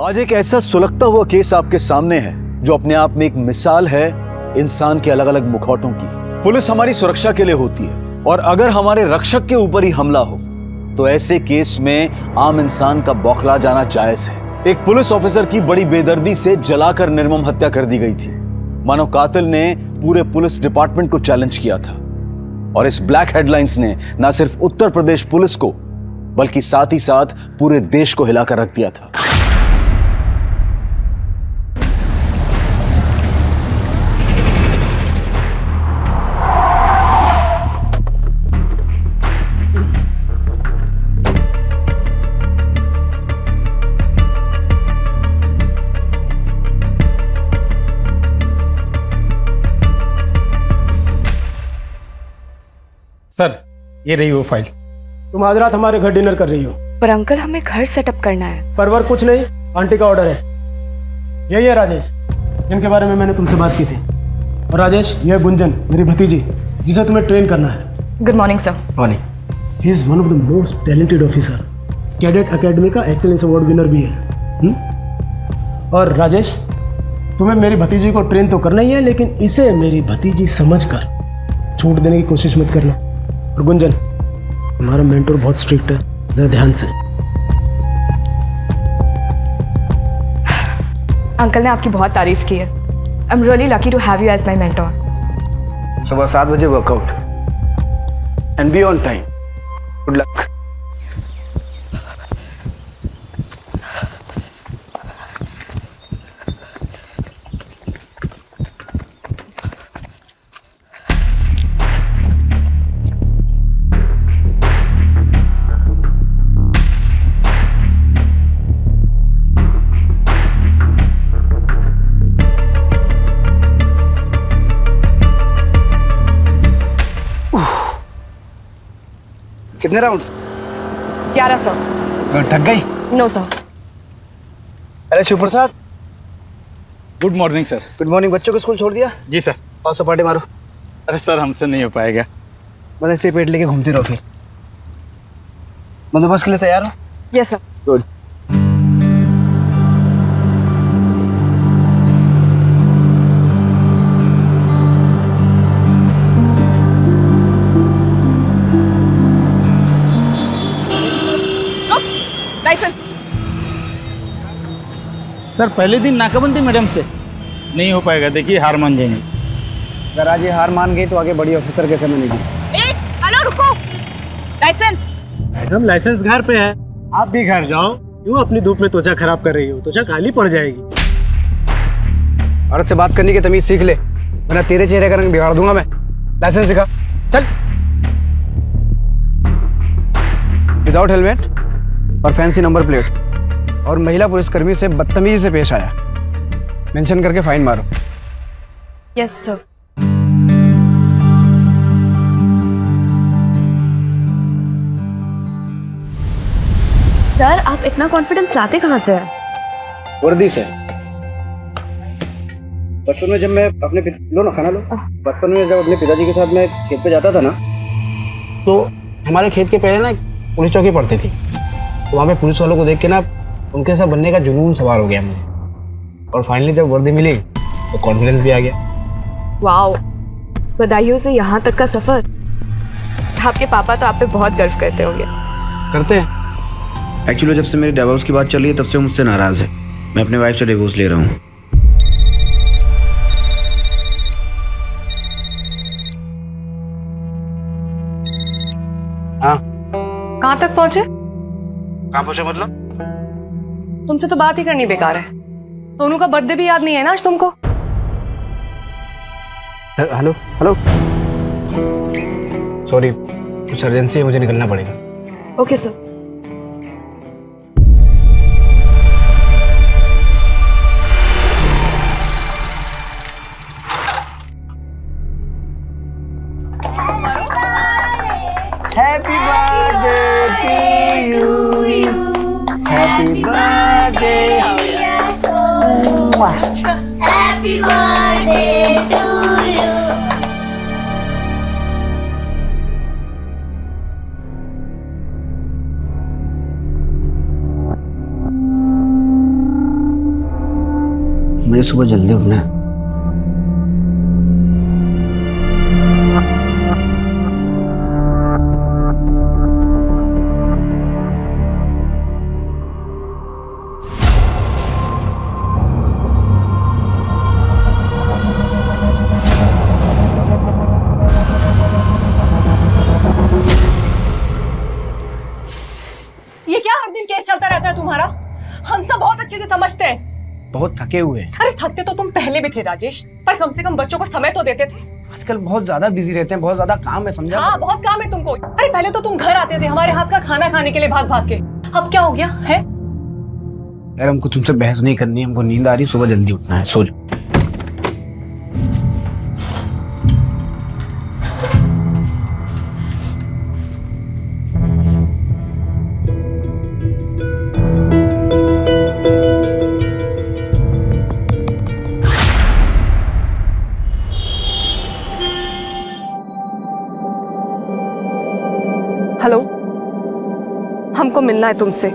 आज एक ऐसा सुलगता हुआ केस आपके सामने है जो अपने आप में एक मिसाल है इंसान के अलग अलग मुखौटों की। पुलिस हमारी सुरक्षा के लिए होती है और अगर हमारे रक्षक के ऊपर ही हमला हो तो ऐसे केस में आम इंसान का बौखला जाना जायज है। एक पुलिस ऑफिसर की बड़ी बेदर्दी से जलाकर निर्मम हत्या कर दी गई थी। मानो कातिल ने पूरे पुलिस डिपार्टमेंट को चैलेंज किया था और इस ब्लैक हेडलाइंस ने न सिर्फ उत्तर प्रदेश पुलिस को बल्कि साथ ही साथ पूरे देश को हिलाकर रख दिया था। सर, ये रही वो फाइल। तुम आज रात हमारे घर डिनर कर रही हो। पर अंकल, हमें घर सेटअप करना है। परवर कुछ नहीं, आंटी का ऑर्डर है। यही है राजेश, जिनके बारे में मैंने तुमसे बात की थी। और राजेश, यह है गुंजन, मेरी भतीजी, जिसे तुम्हें ट्रेन करना है। Good morning sir. Morning. He is one of the most talented officer. Cadet academy का एक्सीलेंस अवार्ड विनर भी है। और राजेश, तुम्हें मेरी भतीजी को ट्रेन तो करना ही है, लेकिन इसे मेरी भतीजी समझकर छूट देने की कोशिश मत करना। और गुंजन, हमारा मेंटर बहुत स्ट्रिक्ट है, जरा ध्यान से। अंकल ने आपकी बहुत तारीफ की है। I am really lucky to have you as my mentor. सुबह 7 बजे workout and be on time. Good luck. कितने राउंड? 1100। थक गई? No sir. अरे Shiv Prasad, good morning sir. Good morning. बच्चों को स्कूल छोड़ दिया? जी सर। और सपाटे मारो। अरे सर, हमसे नहीं हो पाएगा। बस ऐसे पेट लेके घूमती रहो। फिर बंदोबस्त के लिए तैयार हो? Yes sir. गुड। सर, पहले दिन नाकाबंदी मैडम से नहीं हो पाएगा। देखिए, हार मान जाएंगे। अगर आज ये हार मान गई तो आगे बड़ी ऑफिसर कैसे बनेगी? हेलो, रुको। लाइसेंस। मैडम, लाइसेंस घर पे है, आप भी घर जाओ। क्यों अपनी धूप में त्वचा खराब कर रही हो? त्वचा काली पड़ जाएगी। औरत से बात करने की तमीज सीख ले, वरना तेरे चेहरे का रंग बिगाड़ दूंगा मैं। लाइसेंस दिखा। चल। विदाउट हेलमेट और फैंसी नंबर प्लेट और महिला पुलिसकर्मी से बदतमीजी से पेश आया, मेंशन करके फाइन मारो। Yes sir. सर, आप इतना कॉन्फिडेंस लाते कहाँ से हैं? वर्दी से। बचपन में जब मैं अपने लो ना, खाना लो। बचपन में जब अपने पिताजी के साथ मैं खेत पे जाता था ना, तो हमारे खेत के पहले ना पुलिस चौकी पड़ती थी। तो वहाँ पे पुलिस वालों को देख के ना उनके साथ बनने का जुनून सवार हो गया मुझे। और फाइनली जब वर्दी मिली तो कॉन्फिडेंस भी आ गया। वाओ, बधाइयों से यहाँ तक का सफर। आपके पापा तो आप पे बहुत गर्व करते होंगे। करते हैं। एक्चुअली जब से मेरी डिवोर्स की बात चल रही है तब से वो मुझसे नाराज है। मैं अपने वाइफ से डिवोर्स ले रहा हूँ। हाँ। कहाँ तक पहुँचे? कहाँ पहुँचे मतलब? तुमसे तो बात ही करनी बेकार है। सोनू का बर्थडे भी याद नहीं है ना आज तुमको? हेलो हेलो, सॉरी, कुछ अर्जेंसी है, मुझे निकलना पड़ेगा। Okay sir. Happy birthday to you, happy birthday, Happy birthday to you. मुझे सुबह जल्दी उठना है। ये क्या हर दिन केस चलता रहता है तुम्हारा? हम सब बहुत अच्छे से समझते हैं। बहुत थके हुए हैं। अरे थकते तो तुम पहले भी थे राजेश, पर कम से कम बच्चों को समय तो देते थे। आजकल बहुत ज्यादा बिजी रहते हैं, बहुत ज्यादा काम है, समझा? हाँ, बहुत काम है तुमको। अरे पहले तो तुम घर आते थे हमारे हाथ का खाना खाने के लिए भाग भाग के। अब क्या हो गया है? यार हमको तुमसे बहस नहीं करनी, हमको नींद आ रही है, सुबह जल्दी उठना है, सो जाओ। हेलो, हमको मिलना है तुमसे।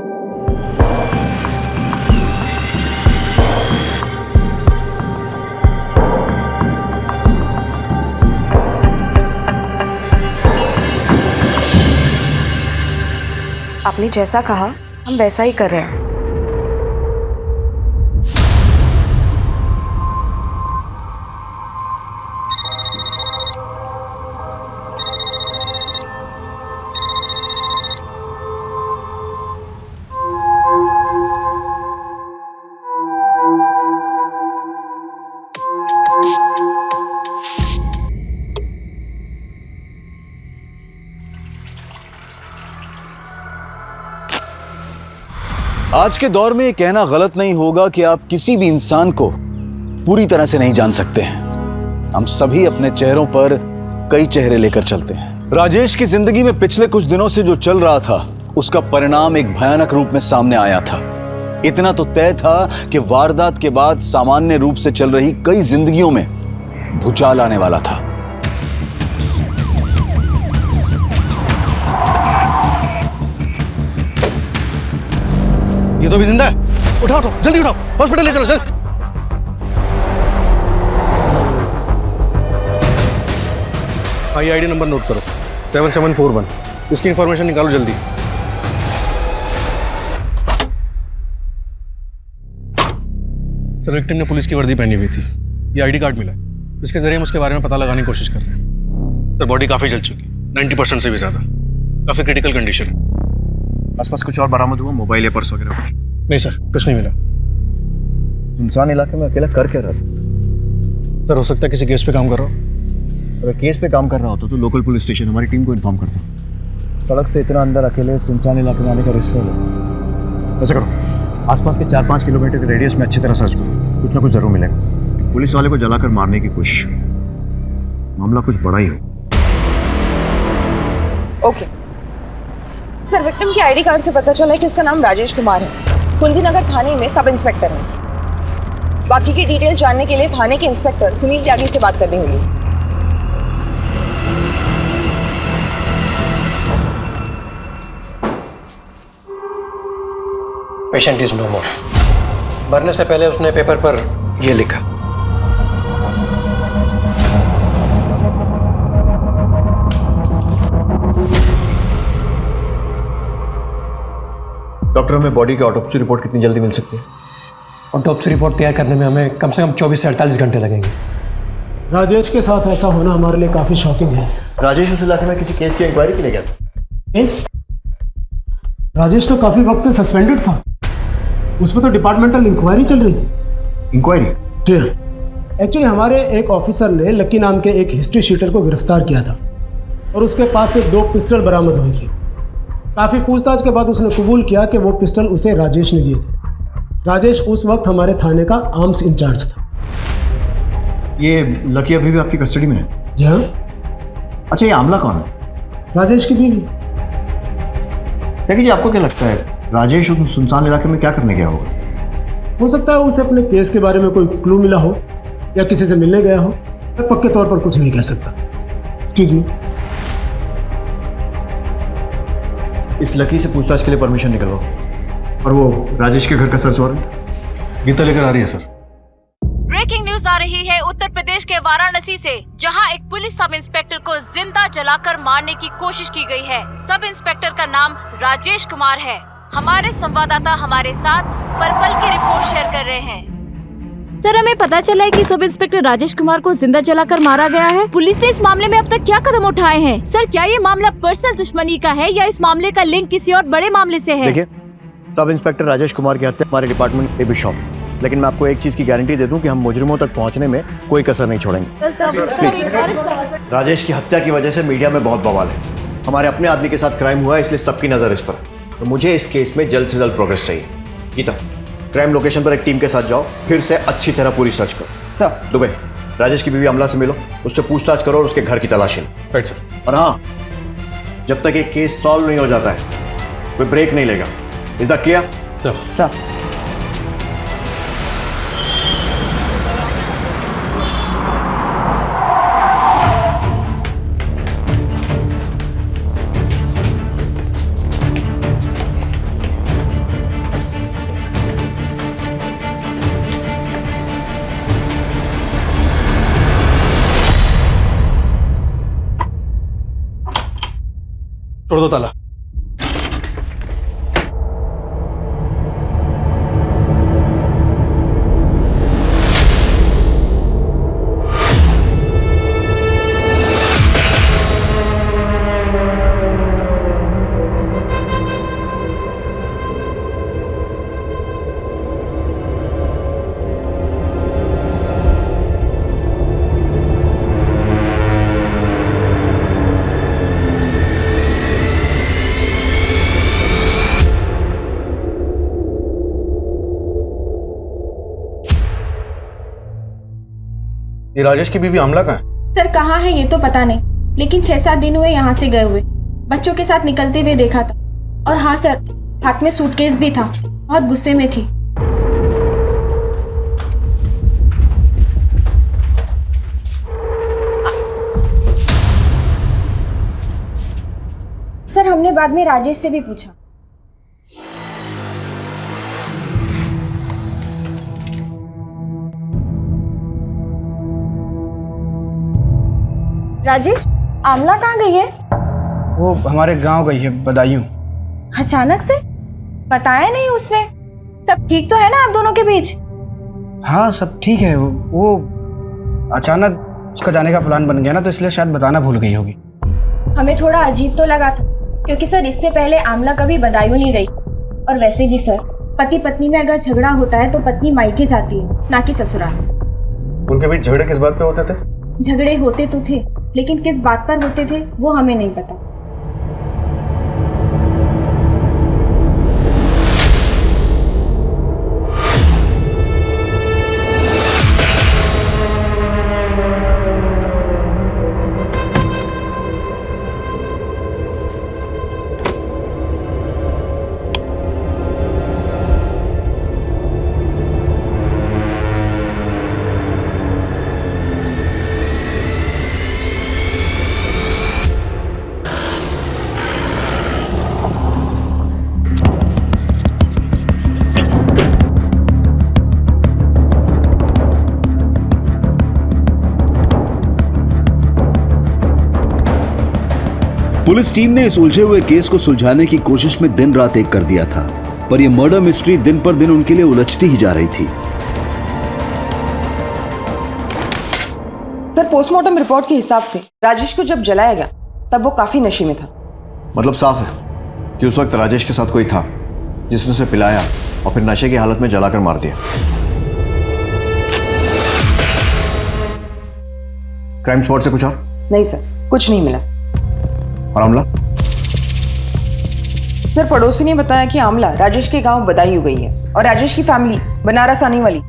आपने जैसा कहा हम वैसा ही कर रहे हैं। आज के दौर में ये कहना गलत नहीं होगा कि आप किसी भी इंसान को पूरी तरह से नहीं जान सकते हैं। हम सभी अपने चेहरों पर कई चेहरे लेकर चलते हैं। राजेश की जिंदगी में पिछले कुछ दिनों से जो चल रहा था उसका परिणाम एक भयानक रूप में सामने आया था। इतना तो तय था कि वारदात के बाद सामान्य रूप से चल रही कई जिंदगियों में भूचाल आने वाला था। ये तो भी जिंदा है। उठाओ उठाओ, जल्दी उठाओ, हॉस्पिटल ले चलो सर। आईडी नंबर नोट करो, 7741। इसकी इंफॉर्मेशन निकालो जल्दी। सर विक्टिम ने पुलिस की वर्दी पहनी हुई थी, ये आईडी कार्ड मिला, इसके जरिए हम उसके बारे में पता लगाने की कोशिश कर रहे हैं। सर बॉडी काफी जल चुकी, 90% से भी ज्यादा, काफी क्रिटिकल कंडीशन है। आसपास कुछ और बरामद हुआ, मोबाइल या पर्स वगैरह? नहीं सर, कुछ नहीं मिला। सुनसान इलाके में अकेला कर क्या रहा था? सर हो सकता है किसी केस पे काम कर रहा हो। अगर केस पे काम कर रहा होता तो लोकल पुलिस स्टेशन हमारी टीम को इन्फॉर्म करता। सड़क से इतना अंदर अकेले सुनसान इलाके में आने का रिस्क है। ऐसा करो, आसपास के 4-5 किलोमीटर के रेडियस में अच्छी तरह सर्च करो, कुछ ना कुछ जरूर मिलेगा। पुलिस वाले को जलाकर मारने की कोशिश हुई, मामला कुछ बड़ा ही हो। ओके सर, विक्टिम के आईडी कार्ड से पता चला है कि उसका नाम राजेश कुमार है, कुंदीनगर थाने में सब इंस्पेक्टर है। बाकी की डिटेल जानने के लिए थाने के इंस्पेक्टर सुनील त्यागी से बात करनी होगी। पेशेंट इज नो मोर। मरने से पहले उसने पेपर पर यह लिखा। डॉक्टर, हमें बॉडी की ऑटोप्सी रिपोर्ट कितनी जल्दी मिल सकती है? ऑटोप्सी रिपोर्ट तैयार करने में हमें कम से कम 24 से 48 घंटे लगेंगे। राजेश के साथ ऐसा होना हमारे लिए काफ़ी शॉकिंग है। राजेश उस इलाके में किसी केस की इंक्वायरी के लिए गया था? केस? राजेश तो काफ़ी वक्त से सस्पेंडेड था, उस पर तो डिपार्टमेंटल इंक्वायरी चल रही थी। इंक्वायरी? जी हाँ। एक्चुअली हमारे एक ऑफिसर ने लक्की नाम के एक हिस्ट्री शीटर को गिरफ्तार किया था और उसके पास से 2 पिस्टल बरामद हुई थी। काफ़ी पूछताछ के बाद उसने कबूल किया कि वो पिस्टल उसे राजेश ने दिए थे। राजेश उस वक्त हमारे थाने का आर्म्स इंचार्ज था। ये लकी अभी भी आपकी कस्टडी में है? जी हाँ। अच्छा, ये आमला कौन है? राजेश की बीवी। देखिए जी, आपको क्या लगता है राजेश उस सुनसान इलाके में क्या करने गया होगा? हो सकता है उसे अपने केस के बारे में कोई क्लू मिला हो या किसी से मिलने गया हो। मैं पक्के तौर पर कुछ नहीं कह सकता। Excuse me. इस लकी से पूछताछ के लिए परमिशन निकलवाओ। और वो राजेश के घर का सर्च वारंट? गीता लेकर आ रही है सर। उत्तर प्रदेश के वाराणसी से, जहां एक पुलिस सब इंस्पेक्टर को जिंदा जलाकर मारने की कोशिश की गई है। सब इंस्पेक्टर का नाम राजेश कुमार है। हमारे संवाददाता हमारे साथ पल पल की रिपोर्ट शेयर कर रहे हैं। सर, हमें पता चला है कि सब इंस्पेक्टर राजेश कुमार को जिंदा जलाकर मारा गया है। पुलिस ने इस मामले में अब तक क्या कदम उठाए हैं? सर, क्या ये मामला पर्सनल दुश्मनी का है या इस मामले का लिंक किसी और बड़े मामले से है? देखिए, सब इंस्पेक्टर राजेश कुमार की हत्या हमारे डिपार्टमेंट पे भी शॉप, लेकिन मैं आपको एक चीज की गारंटी दे दूं कि हम मुजरिमों तक पहुंचने में कोई कसर नहीं छोड़ेंगे। प्लीज। राजेश की हत्या की वजह से मीडिया में बहुत बवाल है। हमारे अपने आदमी के साथ क्राइम हुआ है, इसलिए सबकी नजर इस पर। तो मुझे इस केस में जल्द से जल्द प्रोग्रेस चाहिए। गीता, क्राइम लोकेशन पर एक टीम के साथ जाओ, फिर से अच्छी तरह पूरी सर्च करो। सर। दुबे, राजेश की बीवी अमला से मिलो, उससे पूछताछ करो और उसके घर की तलाशी लो। Right sir. और हाँ, जब तक ये केस सॉल्व नहीं हो जाता है कोई ब्रेक नहीं लेगा। Is that clear? सर। तोड़ दो ताला। ये राजेश की बीवी अमला कहाँ है? सर, कहाँ है ये तो पता नहीं, लेकिन 6-7 दिन हुए यहाँ से गए हुए। बच्चों के साथ निकलते हुए देखा था। और हाँ सर, हाथ में सूटकेस भी था। बहुत गुस्से में थी। सर, हमने बाद में राजेश से भी पूछा। राजेश, आमला कहाँ गई है? वो हमारे गांव गई है, बदायूं। अचानक से? बताया नहीं उसने। सब ठीक तो है ना आप दोनों के बीच? हाँ, सब ठीक है। वो अचानक उसका जाने का प्लान बन गया ना, तो इसलिए शायद बताना भूल गई होगी। हमें थोड़ा अजीब तो लगा था, क्योंकि सर इससे पहले आमला कभी बदायूं नहीं गई। और वैसे भी सर, पति पत्नी में अगर झगड़ा होता है तो पत्नी मायके जाती है, ना कि ससुराल। उनके बीच झगड़े किस बात पे होते थे? झगड़े होते तो थे, लेकिन किस बात पर होते थे वो हमें नहीं पता। पुलिस टीम ने इस उलझे हुए केस को सुलझाने की कोशिश में दिन रात एक कर दिया था, पर यह मर्डर मिस्ट्री दिन पर दिन उनके लिए उलझती ही जा रही थी। सर, पोस्टमार्टम रिपोर्ट के हिसाब से राजेश को जब जलाया गया तब वो काफी नशे में था। मतलब साफ है कि उस वक्त राजेश के साथ कोई था जिसने उसे पिलाया और फिर नशे की हालत में जलाकर मार दिया। क्राइम स्पॉट से कुछ और? नहीं सर, कुछ नहीं मिला। और आमला? सर, पड़ोसी ने बताया कि आमला राजेश के गांव बदायूं गई है और राजेश की फैमिली बनारस आने वाली।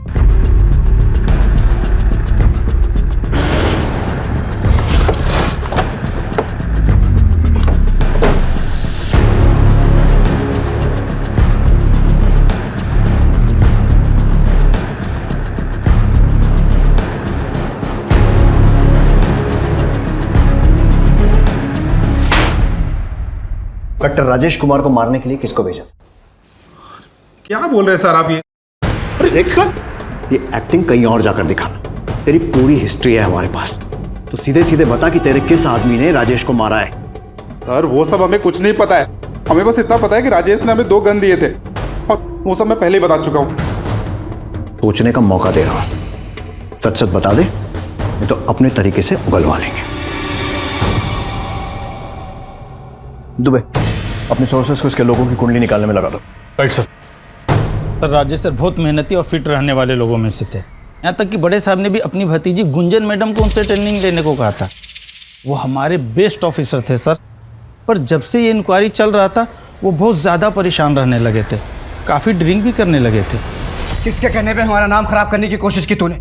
इंस्पेक्टर राजेश कुमार को मारने के लिए किसको भेजा? क्या बोल रहे हैं सर आप? ये देख सर, ये एक्टिंग कहीं और जाकर दिखाना। तेरी पूरी हिस्ट्री है हमारे पास, तो सीधे सीधे बता कि तेरे किस आदमी ने राजेश को मारा है। सर वो सब हमें कुछ नहीं पता है, हमें बस इतना पता है कि राजेश ने हमें 2 गन दिए थे और वो सब मैं पहले ही बता चुका हूँ। सोचने का मौका दे रहा हूं, सच सच बता दे, नहीं तो अपने तरीके से उगलवा लेंगे। दुबे, अपने सोर्सेस को इसके लोगों की कुंडली निकालने में लगा दो। Right sir. Sir Rajesh sir बहुत मेहनती और फिट रहने वाले लोगों में से थे। यहाँ तक कि बड़े साहब ने भी अपनी भतीजी गुंजन मैडम को उनसे ट्रेनिंग लेने को कहा था। वो हमारे बेस्ट ऑफिसर थे सर, पर जब से ये इंक्वायरी चल रहा था वो बहुत ज़्यादा परेशान रहने लगे थे, काफ़ी ड्रिंक भी करने लगे थे। किसके कहने पे हमारा नाम खराब करने की कोशिश की तूने?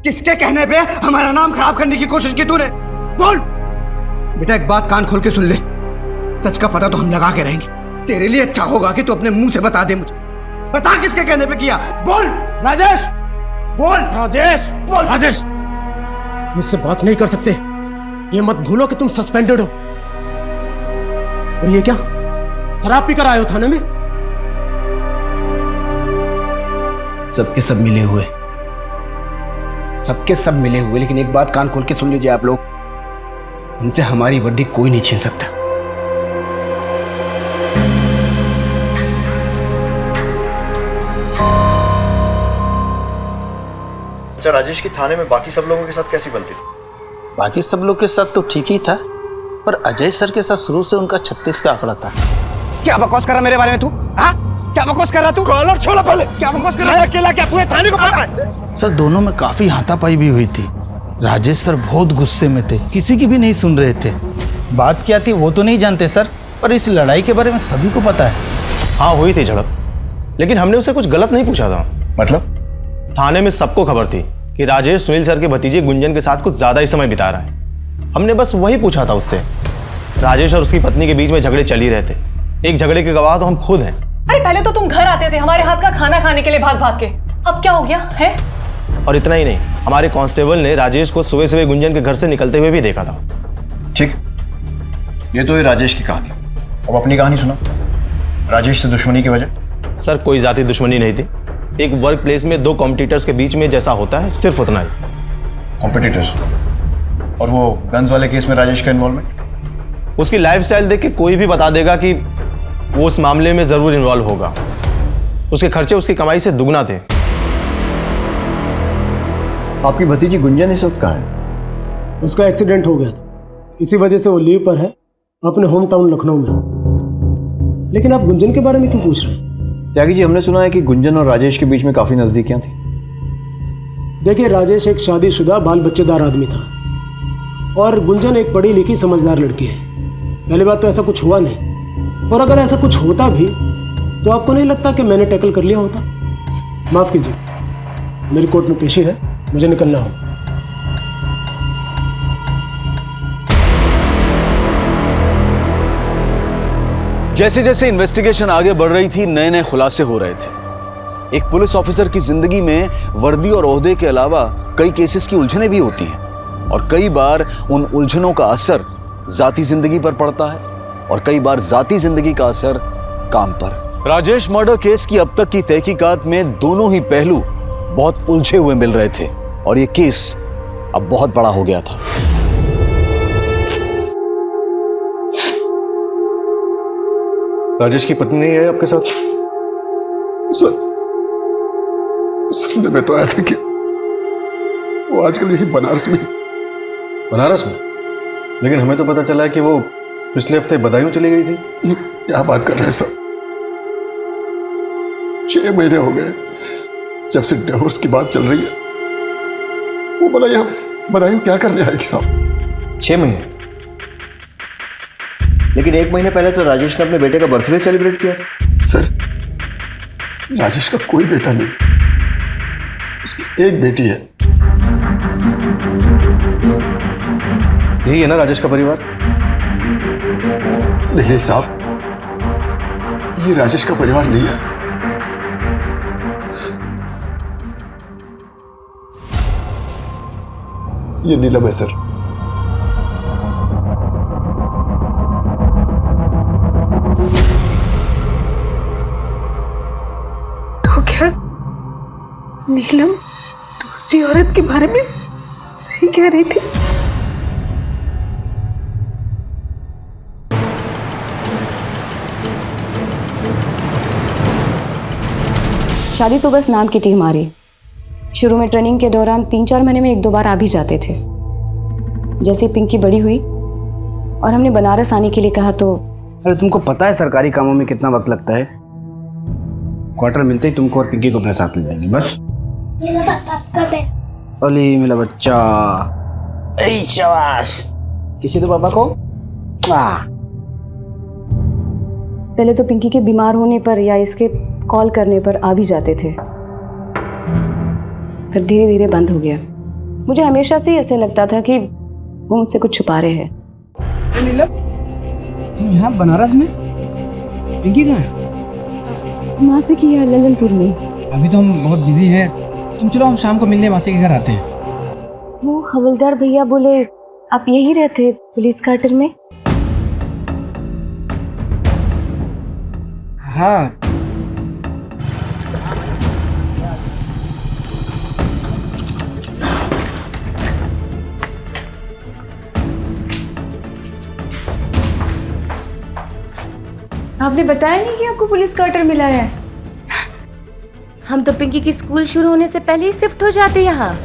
किसके कहने पे हमारा नाम खराब करने की कोशिश की तूने? बोल बेटा, एक बात कान खोल के सुन ले, सच का पता तो हम लगा के रहेंगे। तेरे लिए अच्छा होगा कि तू अपने मुंह से बता दे मुझे, बता किसके कहने पे किया। बोल राजेश, बोल राजेश, बोल राजेश। मुझसे बात नहीं कर सकते, ये मत भूलो कि तुम सस्पेंडेड हो। और ये क्या शराब पीकर आए हो थाने में? सबके सब मिले हुए, सबके सब मिले हुए, लेकिन एक बात कान खोल के सुन लीजिए आप लोग, हमसे हमारी वर्दी कोई नहीं छीन सकता। अच्छा, राजेश की थाने में बाकी सब लोगों के साथ कैसी बनती थी? बाकी सब लोग के साथ तो ठीक ही था, पर अजय सर के साथ शुरू से उनका 36 का आंकड़ा था। क्या बकवास कर रहा मेरे बारे में तू? हाँ, क्या बकवास कर रहा तू? कॉलर छोड़ा पहले। क्या बकवास कर रहा है? अकेला क्या पूरे थाने को पता है? सर दोनों में काफी हाथापाई भी हुई थी। राजेश सर बहुत गुस्से में थे, किसी की भी नहीं सुन रहे थे। बात क्या थी वो तो नहीं जानते सर, पर इस लड़ाई के बारे में सभी को पता है। हाँ हुई थी झड़प, लेकिन हमने उसे कुछ गलत नहीं पूछा था। मतलब? थाने में सबको खबर थी कि राजेश सुनील सर के भतीजे गुंजन के साथ कुछ ज्यादा ही समय बिता रहा है। हमने बस वही पूछा था उससे। राजेश और उसकी पत्नी के बीच में झगड़े चल ही रहे थे, एक झगड़े के गवाह तो हम खुद हैं। अरे पहले तो तुम घर आते थे हमारे हाथ का खाना खाने के लिए भाग भाग के, अब क्या हो गया है? और इतना ही नहीं, हमारे कांस्टेबल ने राजेश को सुबह सुबह गुंजन के घर से निकलते हुए भी देखा था। ठीक, ये तो है राजेश की कहानी। अब अपनी कहानी सुना। राजेश से दुश्मनी की वजह? सर कोई जाति दुश्मनी नहीं थी, एक वर्क प्लेस में 2 कॉम्पिटिटर्स के बीच में जैसा होता है, सिर्फ उतना ही। कॉम्पिटिटर्स? और वो गन्स वाले केस में राजेश का इन्वॉल्वमेंट? उसकी लाइफस्टाइल देख के कोई भी बता देगा कि वो उस मामले में जरूर इन्वॉल्व होगा। उसके खर्चे उसकी कमाई से दुगना थे। आपकी भतीजी गुंजन इस वक्त कहाँ है? उसका एक्सीडेंट हो गया था, इसी वजह से वो लीव पर है अपने होम टाउन लखनऊ में। लेकिन आप गुंजन के बारे में क्यों पूछ रहे हैं? त्यागी जी, हमने सुना है कि गुंजन और राजेश के बीच में काफी नजदीकियां थी। देखिए, राजेश एक शादीशुदा बाल बच्चेदार आदमी था और गुंजन एक पढ़ी लिखी समझदार लड़की है। पहली बात तो ऐसा कुछ हुआ नहीं, और अगर ऐसा कुछ होता भी तो आपको नहीं लगता कि मैंने टैकल कर लिया होता? माफ कीजिए, मेरी कोर्ट में पेशी है, मुझे निकलना हो। जैसे जैसे इन्वेस्टिगेशन आगे बढ़ रही थी, नए नए खुलासे हो रहे थे। एक पुलिस ऑफिसर की जिंदगी में वर्दी और ओहदे के अलावा कई केसेस की उलझनें भी होती हैं, और कई बार उन उलझनों का असर जाती जिंदगी पर पड़ता है और कई बार जाती जिंदगी का असर काम पर। राजेश मर्डर केस की अब तक की तहकीकात में दोनों ही पहलू बहुत उलझे हुए मिल रहे थे और ये केस अब बहुत बड़ा हो गया था। राजेश की पत्नी नहीं है आपके साथ? सर सुनने में तो आया था कि वो आजकल यही बनारस में। बनारस में? लेकिन हमें तो पता चला है कि वो पिछले हफ्ते बदायूं चली गई थी। ये क्या बात कर रहे हैं सर? 6 महीने हो गए जब से डिवोर्स की बात चल रही है। वो बोला यहाँ बदायूं क्या करने आएगी साहब? 6 महीने? लेकिन 1 महीने पहले तो राजेश ने अपने बेटे का बर्थडे सेलिब्रेट किया था। सर राजेश का कोई बेटा नहीं, उसकी एक बेटी है। यही है ना राजेश का परिवार? नहीं साहब, ये राजेश का परिवार नहीं है। ये नीलम है सर। तो क्या नीलम दूसरी औरत के बारे में सही कह रही थी। शादी तो बस नाम की थी हमारी। शुरू में ट्रेनिंग के दौरान 3-4 महीने में 1-2 बार आ भी जाते थे। जैसे पिंकी बड़ी हुई और हमने बनारस आने के लिए कहा तो अरे तुमको पता है सरकारी कामों में कितना वक्त लगता है। क्वार्टर मिलते ही तुमको और पिंकी को अपने साथ ले जाएंगे बस। अली मेरा बच्चा, ऐ शाबाश। किसी तो पापा को पहले तो पिंकी के बीमार होने पर या इसके कॉल करने पर आ भी जाते थे, फिर धीरे धीरे बंद हो गया। मुझे हमेशा से ही ऐसे लगता था कि वो मुझसे कुछ छुपा रहे हैं। नीलम, तुम यहाँ बनारस में? पिंकी कहाँ है? मासी की है ललनपुर में। अभी तो हम बहुत बिजी हैं, तुम चलो हम शाम को मिलने मासी के घर आते हैं। वो हवलदार भैया बोले आप यही रहते पुलिस क्वार्टर में? हाँ। आपने बताया नहीं कि आपको पुलिस क्वार्टर मिला है? हम तो पिंकी की स्कूल शुरू होने से पहले ही शिफ्ट हो जाते यहाँ।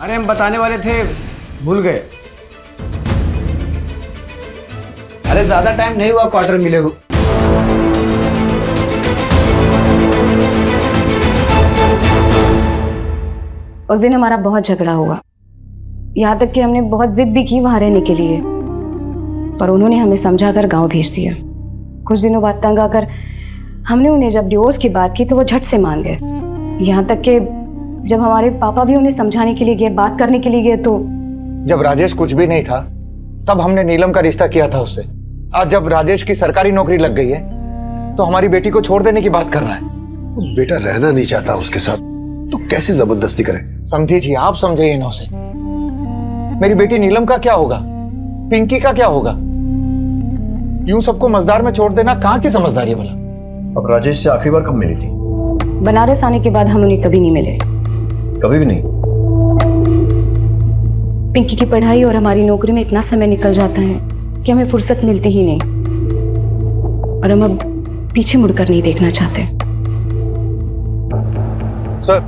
अरे हम बताने वाले थे, भूल गए। अरे ज्यादा टाइम नहीं हुआ क्वार्टर मिले हो। उस दिन हमारा बहुत झगड़ा हुआ, यहाँ तक कि हमने बहुत जिद भी की वहां रहने के लिए, पर उन्होंने हमें समझाकर गांव भेज दिया। कुछ दिनों बाद तंग आकर हमने उन्हें जब डिवोर्स की बात की तो वो झट से मान गए। यहाँ तक कि जब हमारे पापा भी उन्हें समझाने के लिए गए, बात करने के लिए गए तो जब राजेश कुछ भी नहीं था तब हमने नीलम का रिश्ता किया था उससे। आज जब राजेश की सरकारी नौकरी लग गई है तो हमारी बेटी को छोड़ देने की बात कर रहा है। वो बेटा रहना नहीं चाहता उसके साथ, तो कैसे जबरदस्ती करे? समझिए, आप समझिए ना उसे। मेरी बेटी नीलम का क्या होगा, पिंकी का क्या होगा? यूं सबको मजदार में छोड़ देना कहाँ की समझदारी है भला? अब राजेश से आखिरी बार कब मिली थी? बनारस आने के बाद हम उन्हें कभी नहीं मिले। कभी भी नहीं? पिंकी की पढ़ाई और हमारी नौकरी में इतना समय निकल जाता है कि हमें फुर्सत मिलती ही नहीं, और हम अब पीछे मुड़कर नहीं देखना चाहते। सर,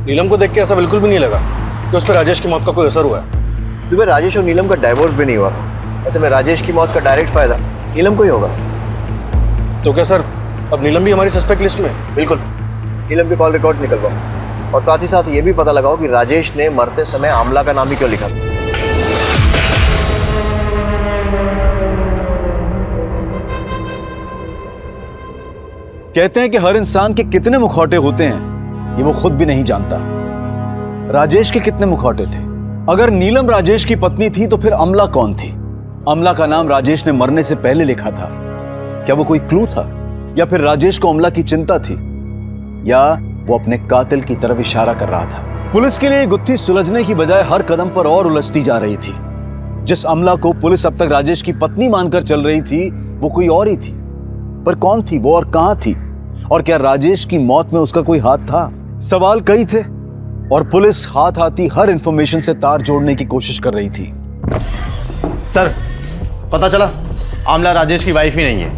नीलम को देख के ऐसा बिल्कुल भी नहीं लगा कि उस पर राजेश की मौत का कोई असर हुआ है। सुबह राजेश और नीलम का डाइवोर्स भी नहीं हुआ। ऐसे में राजेश की मौत का डायरेक्ट फायदा नीलम को ही होगा। तो क्या सर, अब नीलम भी हमारी सस्पेक्ट लिस्ट में? बिल्कुल। नीलम के कॉल रिकॉर्ड निकलवाओ और साथ ही साथ ये भी पता लगाओ कि राजेश ने मरते समय आमला का नाम ही क्यों लिखा। कहते हैं कि हर इंसान के कितने मुखौटे होते हैं ये वो खुद भी नहीं जानता। राजेश के कितने मुखौटे थे? अगर नीलम राजेश की पत्नी थी तो फिर अमला कौन थी? अमला का नाम राजेश ने मरने से पहले लिखा था। क्या वो कोई क्लू था, या फिर राजेश को अमला की चिंता थी, या वो अपने कातिल की तरफ इशारा कर रहा था? पुलिस के लिए गुत्थी सुलझने की बजाय हर कदम पर और उलझती जा रही थी। जिस अमला को पुलिस अब तक राजेश की पत्नी मानकर चल रही थी वो कोई और ही थी। पर कौन थी वो और कहां थी? और क्या राजेश की मौत में उसका कोई हाथ था? सवाल कई थे और पुलिस हाथ आती हर इंफॉर्मेशन से तार जोड़ने की कोशिश कर रही थी। सर, पता चला आमला राजेश की वाइफ ही नहीं है।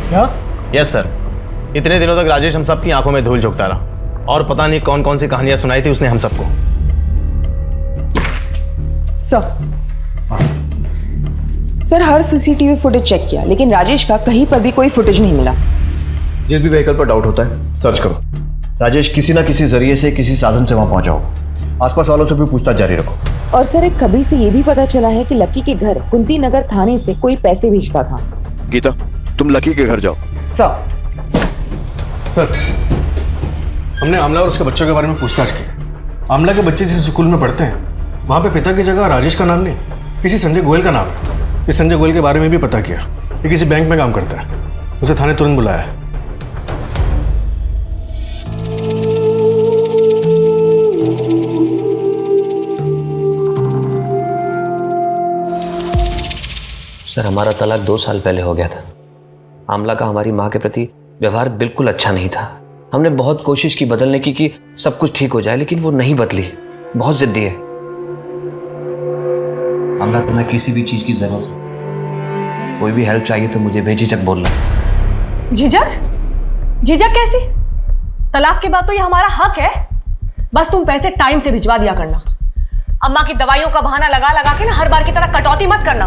क्या? Yes sir. इतने दिनों तक राजेश हम सबकी आंखों में धूल झोंकता रहा और पता नहीं कौन कौन सी कहानियां सुनाई थी उसने हम सबको। सर हर सीसीटीवी फुटेज चेक किया लेकिन राजेश का कहीं पर भी कोई फुटेज नहीं मिला। जिस भी व्हीकल पर डाउट होता है सर्च करो। राजेश किसी ना किसी जरिए से किसी साधन से वहां पहुंचा हो। आसपास वालों से भी पूछताछ जारी रखो। और सर एक खबरी से ये भी पता चला है कि लक्की के घर कुंती नगर थाने से कोई पैसे भेजता था। गीता, तुम लकी के घर जाओ। सर, हमने आमला और उसके बच्चों के बारे में पूछताछ की। आमला के बच्चे जिस स्कूल में पढ़ते हैं वहाँ पे पिता की जगह राजेश का नाम नहीं, किसी संजय गोयल का नाम है। इस संजय गोयल के बारे में भी पता किया। ये किसी बैंक में काम करता है। उसे थाने तुरंत बुलाया है। सर, हमारा तलाक 2 साल पहले हो गया था। आमला का हमारी माँ के प्रति व्यवहार बिल्कुल अच्छा नहीं था। हमने बहुत कोशिश की बदलने की कि सब कुछ ठीक हो जाए, लेकिन वो नहीं बदली। बहुत जिद्दी है। अमला, तुम्हें किसी भी चीज की जरूरत हो, कोई भी हेल्प चाहिए तो मुझे बेझिझक बोलना। झिझक? झिझक कैसी? तलाक के बाद तो ये हमारा हक है। बस तुम पैसे टाइम से भिजवा दिया करना। अम्मा की दवाइयों का बहाना लगा लगा के ना हर बार की तरह कटौती मत करना,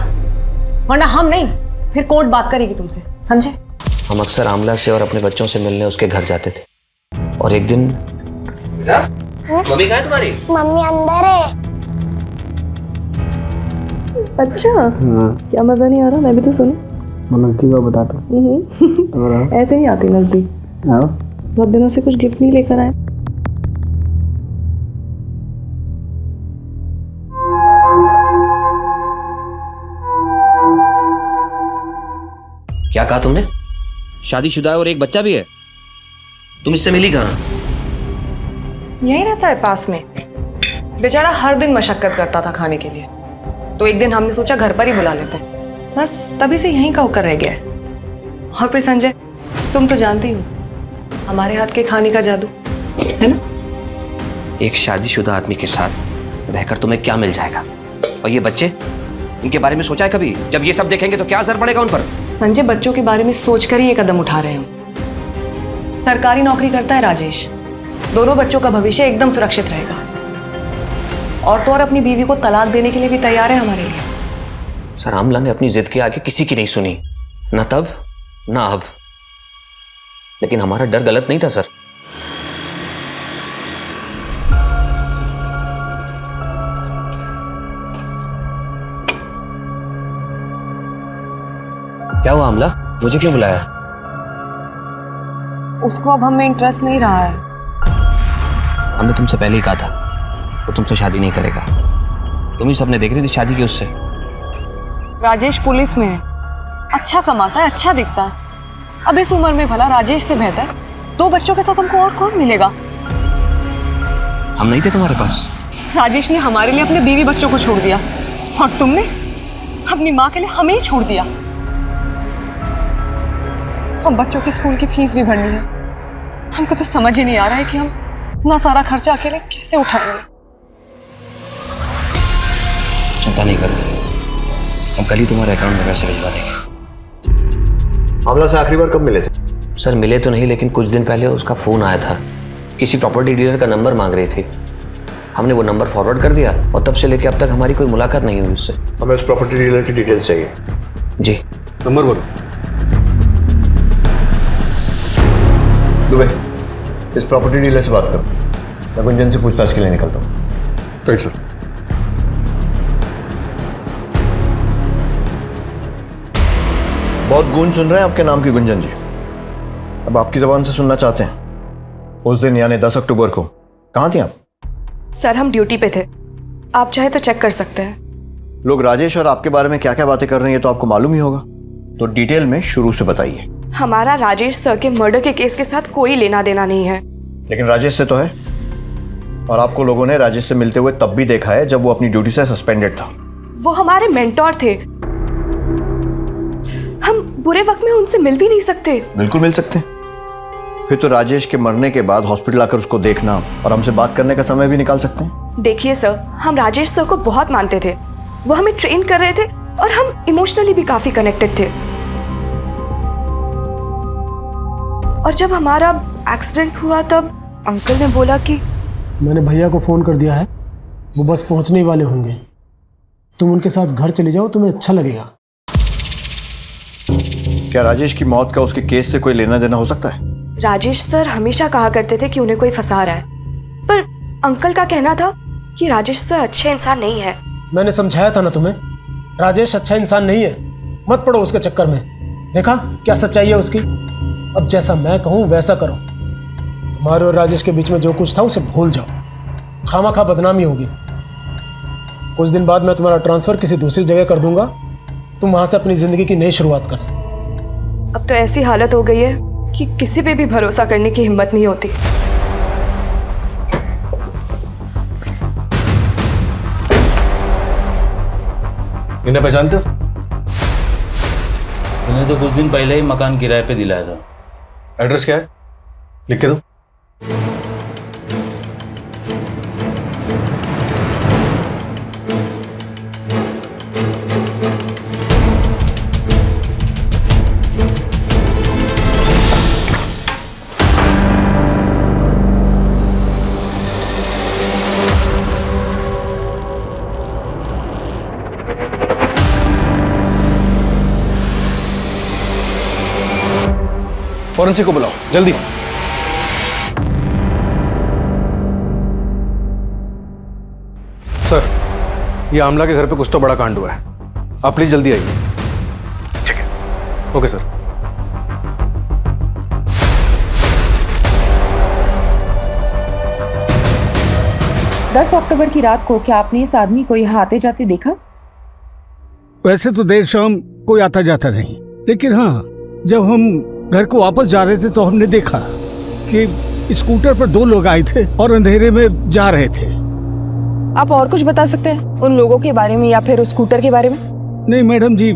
वरना हम नहीं फिर कोर्ट बात करेगी तुमसे, समझे? हम अक्सर आमला से और अपने बच्चों से मिलने उसके घर जाते थे, और एक दिन मम्मी कहाँ है तुम्हारी? मम्मी अंदर है। अच्छा, क्या मजा नहीं आ रहा? मैं भी तो सुनूं। मैं नजदीक का बताता हूँ। ऐसे नहीं आती नजदीक। बहुत दिनों से कुछ गिफ्ट नहीं लेकर आए। क्या कहा तुमने? शादीशुदा है और एक बच्चा भी है। तुम इससे मिली कहाँ? यही रहता है पास में। बेचारा हर दिन मशक्कत करता था खाने के लिए, तो एक दिन हमने सोचा घर पर ही बुला लेते हैं। बस तभी से यहीं का होकर रह गया है। और फिर संजय, तुम तो जानती हो हमारे हाथ के खाने का जादू है ना। एक शादीशुदा आदमी के साथ रहकर तुम्हें क्या मिल जाएगा? और ये बच्चे, इनके बारे में सोचा है कभी? जब ये सब देखेंगे तो क्या असर पड़ेगा उन पर? संजय, बच्चों के बारे में सोचकर ही ये कदम उठा रहे हैं। सरकारी नौकरी करता है राजेश, दोनों बच्चों का भविष्य एकदम सुरक्षित रहेगा। और तो और अपनी बीवी को तलाक देने के लिए भी तैयार है हमारे लिए। सर, आमला ने अपनी जिद के आगे किसी की नहीं सुनी, ना तब ना अब। लेकिन हमारा डर गलत नहीं था सर। क्या हुआ आमला? मुझे क्यों बुलाया? उसको अब हमें इंटरेस्ट नहीं रहा है। हमने तुमसे पहले ही कहा था वो तुमसे शादी नहीं करेगा। तुम ही सपने देख रही थी शादी की उससे। राजेश पुलिस में है, अच्छा कमाता है, अच्छा दिखता है। अब इस उम्र में भला राजेश से बेहतर 2 बच्चों के साथ हमको और कौन मिलेगा? हम नहीं थे तुम्हारे पास? राजेश ने हमारे लिए अपने बीवी बच्चों को छोड़ दिया, और तुमने अपनी माँ के लिए हमें ही छोड़ दिया। हम बच्चों की स्कूल की फीस भी भरनी है। हमको तो समझ ही नहीं आ रहा है कि हम इतना सारा खर्चा अकेले कैसे उठाएंगे। चिंता नहीं करो, हम कल ही तुम्हारे अकाउंट में पैसे भिजवा देंगे। आमला से आखिरी बार कब मिले थे? सर, मिले तो नहीं, लेकिन कुछ दिन पहले उसका फ़ोन आया था। किसी प्रॉपर्टी डीलर का नंबर मांग रही थी। हमने वो नंबर फॉरवर्ड कर दिया, और तब से लेके अब तक हमारी कोई मुलाकात नहीं हुई उससे। हमें उस प्रॉपर्टी डीलर की डिटेल्स चाहिए। जी। नंबर बोलो। दुबे, इस प्रॉपर्टी डीलर से बात करो। मैं गुंजन से पूछताछ के लिए निकलता हूँ। Right sir. बहुत गूंज सुन रहे हैं आपके नाम की गुंजन जी। अब आपकी जबान से सुनना चाहते हैं, उस दिन यानी 10 अक्टूबर को कहाँ थी आप? सर, हम ड्यूटी पे थे, आप चाहे तो चेक कर सकते हैं। लोग राजेश और आपके बारे में क्या क्या बातें कर रहे हैं ये तो आपको मालूम ही होगा, तो डिटेल में शुरू से बताइए। हमारा राजेश सर के मर्डर के केस के साथ कोई लेना देना नहीं है। लेकिन राजेश से तो है, और आपको लोगों ने राजेश से मिलते हुए तब भी देखा है जब वो अपनी ड्यूटी से सस्पेंडेड था। वो हमारे मेंटोर थे, हम बुरे वक्त में उनसे मिल भी नहीं सकते। बिल्कुल मिल सकते हैं। फिर तो राजेश के मरने के बाद हॉस्पिटल आकर उसको देखना और हमसे बात करने का समय भी निकाल सकते हैं। देखिए सर, हम राजेश सर को बहुत मानते थे, वो हमें ट्रेन कर रहे थे और हम इमोशनली भी काफी कनेक्टेड थे। और जब हमारा एक्सीडेंट हुआ तब अंकल ने बोला कि मैंने भैया को फ़ोन कर दिया है, वो बस पहुंचने ही वाले होंगे, तुम उनके साथ घर चले जाओ, तुम्हें अच्छा लगेगा। क्या राजेश की मौत का उसके केस से कोई लेना देना हो सकता है? राजेश सर हमेशा कहा करते थे कि उन्हें कोई फंसा रहा है, पर अंकल का कहना था कि राजेश सर अच्छे इंसान नहीं है। मैंने समझाया था ना तुम्हें, राजेश अच्छा इंसान नहीं है, मत पड़ो उसके चक्कर में। देखा क्या सच्चाई है उसकी। अब जैसा मैं कहूँ वैसा करो। तुम्हारे और राजेश के बीच में जो कुछ था उसे भूल जाओ, खामा बदनामी होगी। कुछ दिन बाद मैं तुम्हारा ट्रांसफर किसी दूसरी जगह कर दूंगा, तुम वहां से अपनी जिंदगी की नई शुरुआत करना। अब तो ऐसी हालत हो गई है कि किसी पे भी भरोसा करने की हिम्मत नहीं होती। इन्हें पहचानते हो? मैंने तो कुछ दिन पहले ही मकान किराए पे दिलाया था। एड्रेस क्या है? लिख के दो। फॉरेंसिक को बुलाओ जल्दी। सर, ये आमला के घर पे कुछ तो बड़ा कांड हुआ है, आप प्लीज जल्दी आइए। ठीक है, ओके सर। दस अक्टूबर की रात को क्या आपने इस आदमी को यहाँ आते जाते देखा? वैसे तो देर शाम कोई आता जाता नहीं, लेकिन हाँ, जब हम घर को वापस जा रहे थे तो हमने देखा कि स्कूटर पर दो लोग आए थे और अंधेरे में जा रहे थे। आप और कुछ बता सकते हैं उन लोगों के बारे में या फिर उस स्कूटर के बारे में? नहीं मैडम जी,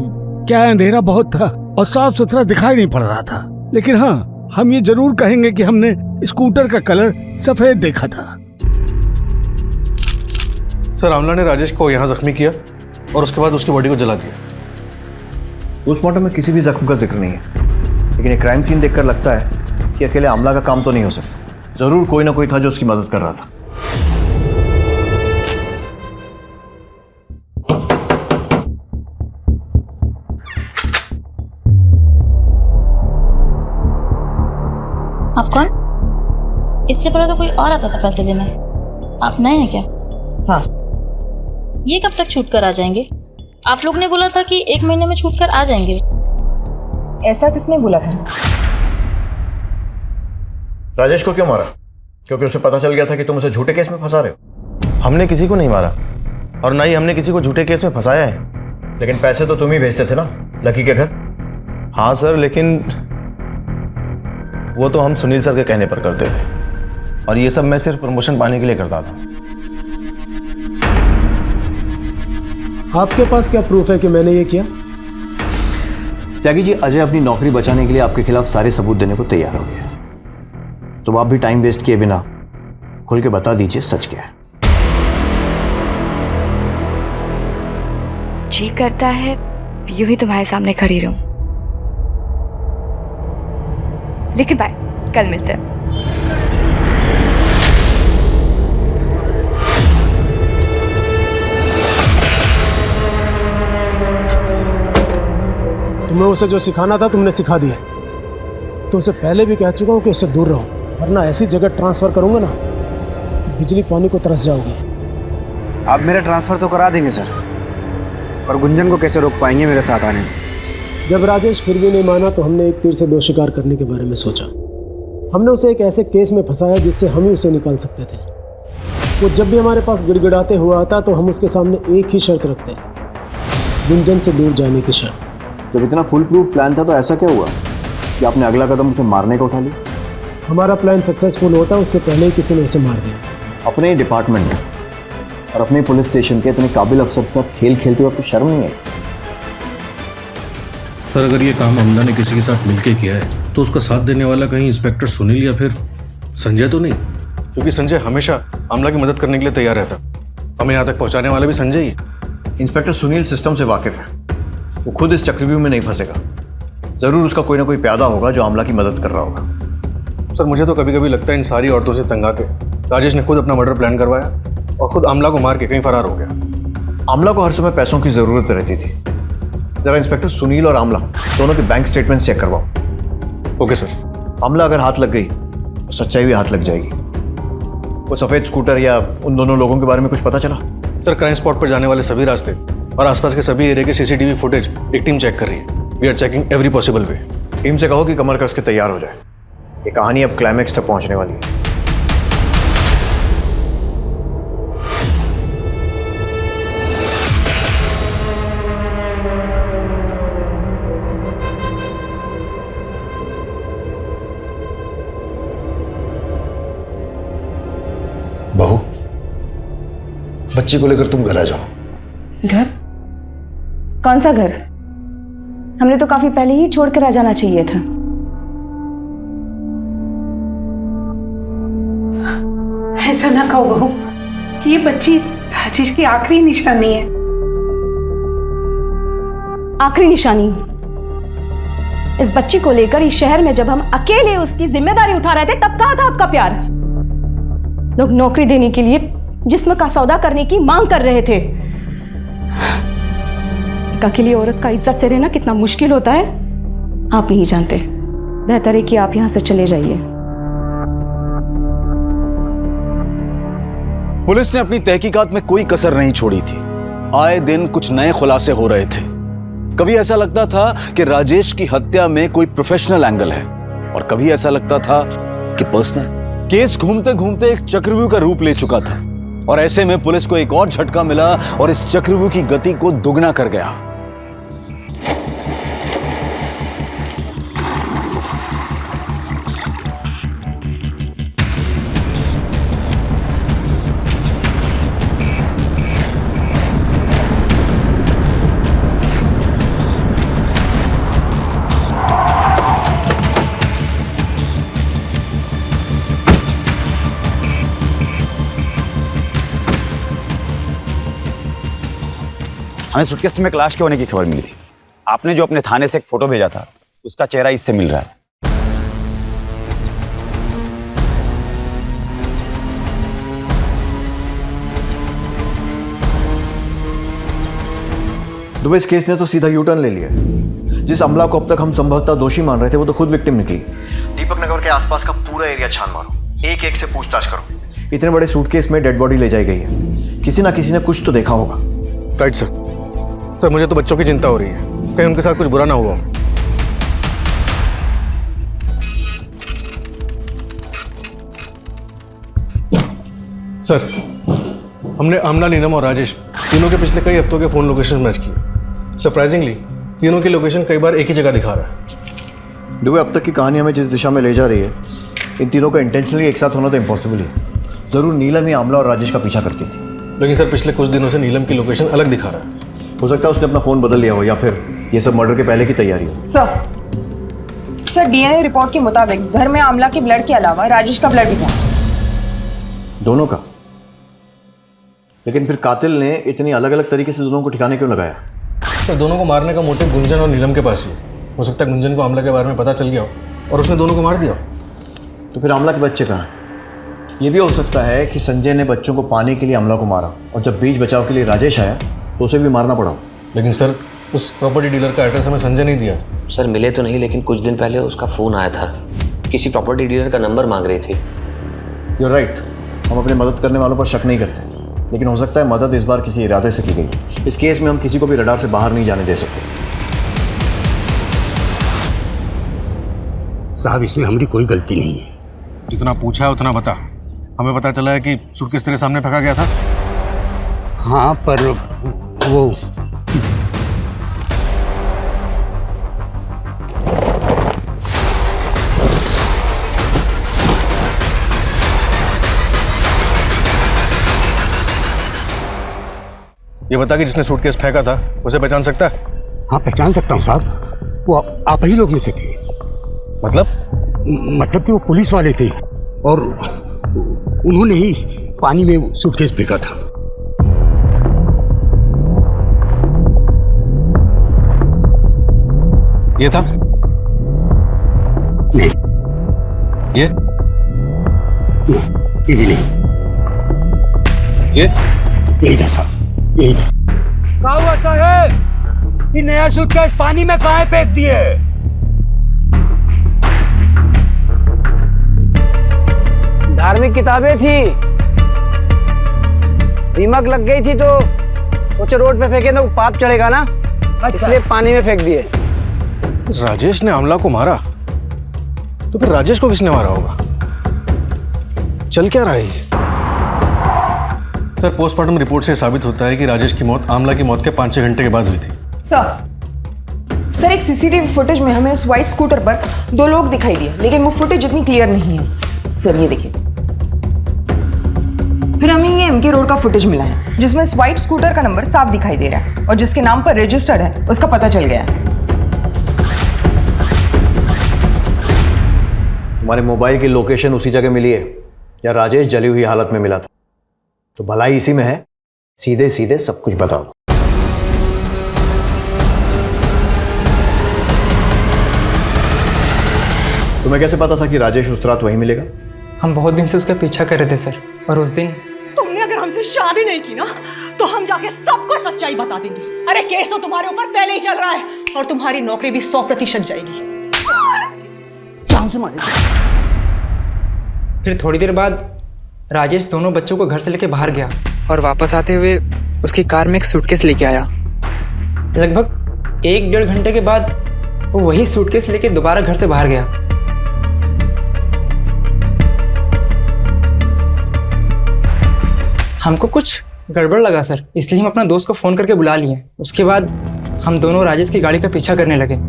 क्या अंधेरा बहुत था और साफ सुथरा दिखाई नहीं पड़ रहा था, लेकिन हाँ, हम ये जरूर कहेंगे कि हमने स्कूटर का कलर सफेद देखा था। सर, आमला ने राजेश को यहाँ जख्मी किया और उसके बाद उसकी बॉडी को जला दिया। पोस्टमार्टम में किसी भी जख्म का जिक्र नहीं है, लेकिन एक क्राइम सीन देखकर लगता है कि अकेले आमला का काम तो नहीं हो सकता। जरूर कोई ना कोई था जो उसकी मदद कर रहा था। आप कौन? इससे पहले तो कोई और आता था पैसे देने। आप नए हैं क्या? हाँ। ये कब तक छूट कर आ जाएंगे? आप लोग ने बोला था कि 1 महीने में छूट कर आ जाएंगे। ऐसा किसने बोला था? राजेश को क्यों मारा? क्योंकि उसे पता चल गया था कि तुम उसे झूठे केस में फंसा रहे हो। हमने किसी को नहीं मारा और ना ही हमने किसी को झूठे केस में फंसाया है। लेकिन पैसे तो तुम ही भेजते थे ना लकी के घर। हाँ सर, लेकिन वो तो हम सुनील सर के कहने पर करते थे और ये सब मैं सिर्फ प्रमोशन पाने के लिए करता था। आपके पास क्या प्रूफ है कि मैंने ये किया? त्यागी जी, अजय अपनी नौकरी बचाने के लिए आपके खिलाफ सारे सबूत देने को तैयार हो गया, तो आप भी टाइम वेस्ट किए बिना खुल के बता दीजिए सच क्या है। जी करता है यूं ही तुम्हारे सामने खड़ी रहूं, लेकिन बाय, कल मिलते हैं। तुम्हें उसे जो सिखाना था तुमने सिखा दिया। तुमसे पहले भी कह चुका हूं कि उससे दूर रहो, वरना ऐसी जगह ट्रांसफर करूंगा ना कि बिजली पानी को तरस जाओगी। आप मेरा ट्रांसफर तो करा देंगे सर, और गुंजन को कैसे रोक पाएंगे मेरे साथ आने से? जब राजेश फिर भी नहीं माना तो हमने एक तीर से दो शिकार करने के बारे में सोचा। हमने उसे एक ऐसे केस में फंसाया जिससे हम ही उसे निकाल सकते थे। वो जब भी हमारे पास गिड़गिड़ाते हुआ आता तो हम उसके सामने एक ही शर्त रखते, गुंजन से दूर जाने की शर्त। जब इतना फुल प्रूफ प्लान था तो ऐसा क्या हुआ कि आपने अगला कदम उसे मारने का उठा लिया? हमारा प्लान सक्सेसफुल होता उससे पहले ही किसी ने उसे मार दिया। अपने ही डिपार्टमेंट और अपने पुलिस स्टेशन के इतने काबिल अफसर के साथ खेल खेलते हुए आपको शर्म नहीं आई? सर, अगर ये काम आमला ने किसी के साथ मिलकर किया है तो उसका साथ देने वाला कहीं इंस्पेक्टर सुनील या फिर संजय तो नहीं? क्योंकि संजय हमेशा आमला की मदद करने के लिए तैयार रहता, हमें यहाँ तक पहुँचाने वाला भी संजय ही है। इंस्पेक्टर सुनील सिस्टम से वाकिफ है, वो खुद इस चक्रव्यूह में नहीं फंसेगा। जरूर उसका कोई ना कोई प्यादा होगा जो आमला की मदद कर रहा होगा। सर, मुझे तो कभी कभी लगता है इन सारी औरतों से तंग आके राजेश ने खुद अपना मर्डर प्लान करवाया और खुद आमला को मार के कहीं फरार हो गया। आमला को हर समय पैसों की जरूरत रहती थी। जरा इंस्पेक्टर सुनील और आमला दोनों के बैंक स्टेटमेंट चेक करवाओ। Okay sir. आमला अगर हाथ लग गई तो सच्चाई भी हाथ लग जाएगी। वो सफेद स्कूटर या उन दोनों लोगों के बारे में कुछ पता चला? सर, क्राइम स्पॉट पर जाने वाले सभी रास्ते और आसपास के सभी एरिया के सीसीटीवी फुटेज एक टीम चेक कर रही है। We are checking every possible way. Team से कहो कि कमर कस के तैयार हो जाए, ये कहानी अब क्लाइमैक्स तक पहुंचने वाली है। बहू, बच्ची को लेकर तुम घर आ जाओ। घर? कौन सा घर? हमने तो काफी पहले ही छोड़कर आ जाना चाहिए था। ऐसा ना कहो बहू कि ये बच्ची राजेश की आखिरी निशानी है। आखिरी निशानी? इस बच्ची को लेकर इस शहर में जब हम अकेले उसकी जिम्मेदारी उठा रहे थे तब कहाँ था आपका प्यार? लोग नौकरी देने के लिए जिस्म का सौदा करने की मांग कर रहे थे। एक अकेली औरत का इज्जत से रहना कितना मुश्किल होता है आप नहीं जानते। बेहतर है कि आप यहां से चले जाइए। पुलिस ने अपनी तहकीकात में कोई कसर नहीं छोड़ी थी। आए दिन कुछ नए खुलासे हो रहे थे। कभी ऐसा लगता था कि राजेश की हत्या में कोई प्रोफेशनल एंगल है और कभी ऐसा लगता था कि पर्सनल। केस घूमते घूमते एक चक्रव्यूह का रूप ले चुका था और ऐसे में पुलिस को एक और झटका मिला और इस चक्रव्यूह की गति को दुगना कर गया। हमें सूटकेस में क्लैश के होने की खबर मिली थी। आपने जो अपने थाने से एक फोटो भेजा था उसका चेहरा इससे मिल रहा है। दुबई इस केस ने तो सीधा यू टर्न ले लिया। जिस अमला को अब तक हम संभवतः दोषी मान रहे थे वो तो खुद विक्टिम निकली। दीपक नगर के आसपास का पूरा एरिया छान मारो, एक एक से पूछताछ करो। इतने बड़े सूटकेस में डेड बॉडी ले जाई गई है, किसी ना किसी ने कुछ तो देखा होगा। Right sir. सर मुझे तो बच्चों की चिंता हो रही है, कहीं उनके साथ कुछ बुरा ना हुआ। सर हमने आमना, नीलम और राजेश तीनों के पिछले कई हफ्तों के फोन लोकेशन मैच किए। सरप्राइजिंगली तीनों की लोकेशन कई बार एक ही जगह दिखा रहा है। दुबई अब तक की कहानी हमें जिस दिशा में ले जा रही है, इन तीनों का इंटेंशनली एक साथ होना तो इम्पॉसिबल ही है। जरूर नीलम ही आमला और राजेश का पीछा करती थी। लेकिन सर पिछले कुछ दिनों से नीलम की लोकेशन अलग दिखा रहा है। हो सकता है उसने अपना फोन बदल लिया हो या फिर ये सब मर्डर के पहले की तैयारी हो। सर डीएनए रिपोर्ट के मुताबिक घर में आमला के ब्लड के अलावा राजेश का ब्लड भी था। दोनों का? लेकिन फिर कातिल ने इतनी अलग अलग तरीके से दोनों को ठिकाने क्यों लगाया? सर दोनों को मारने का मोटिव गुंजन और नीलम के पास ही हो सकता है। गुंजन को आमला के बारे में पता चल गया हो और उसने दोनों को मार दिया। तो फिर आमला के बच्चे कहाँ हैं? ये भी हो सकता है कि संजय ने बच्चों को पाने के लिए आमला को मारा और जब बीच बचाव के लिए राजेश आया तो उसे भी मारना पड़ा। लेकिन सर उस प्रॉपर्टी डीलर का एड्रेस हमें संजय नहीं दिया था। सर मिले तो नहीं, लेकिन कुछ दिन पहले उसका फ़ोन आया था। किसी प्रॉपर्टी डीलर का नंबर मांग रहे थे। You're right, हम अपनी मदद करने वालों पर शक नहीं करते, लेकिन हो सकता है मदद इस बार किसी इरादे से की गई। इस केस में हम किसी को भी रडार से बाहर नहीं जाने दे सकते। साहब इसमें हमारी कोई गलती नहीं है। जितना पूछा है उतना बता। हमें पता चला है कि सूटकेस तेरे सामने फेंका गया था। हाँ पर वो ये बता कि जिसने सूटकेस फेंका था उसे पहचान सकता है? हाँ पहचान सकता हूँ साहब, वो आप ही लोग में से थे। मतलब कि वो पुलिस वाले थे और उन्होंने ही पानी में सूटकेस फेंका था। ये था? नहीं। ये? नहीं, ये भी नहीं। ये? यही था साहब, यही था। क्या हुआ साहब? ये नया सूटकेस पानी में काहे फेंक दिए? धार्मिक किताबें थी, दीमक लग गई थी तो सोचे रोड पे फेंके तो पाप चढ़ेगा ना, इसलिए पानी में फेंक दिए। राजेश ने आमला को मारा तो फिर राजेश को किसने मारा होगा? चल क्या रहा है? सर पोस्टमार्टम रिपोर्ट से साबित होता है कि राजेश की मौत आमला की मौत के 5-6 घंटे के बाद हुई थी। सर एक सीसीटीवी फुटेज में हमें उस व्हाइट स्कूटर पर 2 लोग दिखाई दिए, लेकिन वो फुटेज इतनी क्लियर नहीं है। सर ये देखिए, फिर हमें ये एमके रोड का फुटेज मिला है जिसमें इस व्हाइट स्कूटर का नंबर साफ दिखाई दे रहा है और जिसके नाम पर रजिस्टर्ड है उसका पता चल गया है। तुम्हारे मोबाइल की लोकेशन उसी जगह मिली है या राजेश जली हुई हालत में मिला था? तो भलाई इसी में है, सीधे सीधे सब कुछ बताओ। तुम्हें कैसे पता था कि राजेश उस रात वहीं मिलेगा? हम बहुत दिन से उसका पीछा कर रहे थे सर, और उस दिन तुमने अगर हमसे शादी नहीं की ना तो हम जाके सबको सच्चाई बता देंगे। अरे केस तो तुम्हारे ऊपर पहले ही चल रहा है और तुम्हारी नौकरी भी 100% जाएगी। जान से मारे। फिर थोड़ी देर बाद राजेश दोनों बच्चों को घर से लेके बाहर गया और वापस आते हुए उसकी कार में एक सूटकेस लेके आया। लगभग 1-1.5 घंटे के बाद वो वही सूटकेस लेके दोबारा घर से बाहर गया। हमको कुछ गड़बड़ लगा सर, इसलिए हम अपना दोस्त को फ़ोन करके बुला लिए। उसके बाद हम दोनों राजेश की गाड़ी का पीछा करने लगे।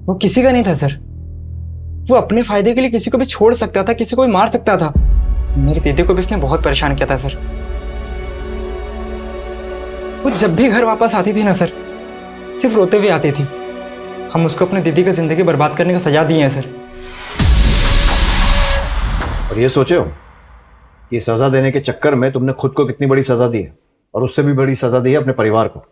वो किसी का नहीं था सर, वो अपने फायदे के लिए किसी को भी छोड़ सकता था, किसी को भी मार सकता था। मेरी दीदी को भी इसने बहुत परेशान किया था सर। वो जब भी घर वापस आती थी ना सर, सिर्फ रोते हुए आती थी। हम उसको अपनी दीदी की जिंदगी बर्बाद करने का सजा दिए हैं सर। और ये सोचे हो कि सजा देने के चक्कर में तुमने खुद को कितनी बड़ी सजा दी है, और उससे भी बड़ी सजा दी है अपने परिवार को।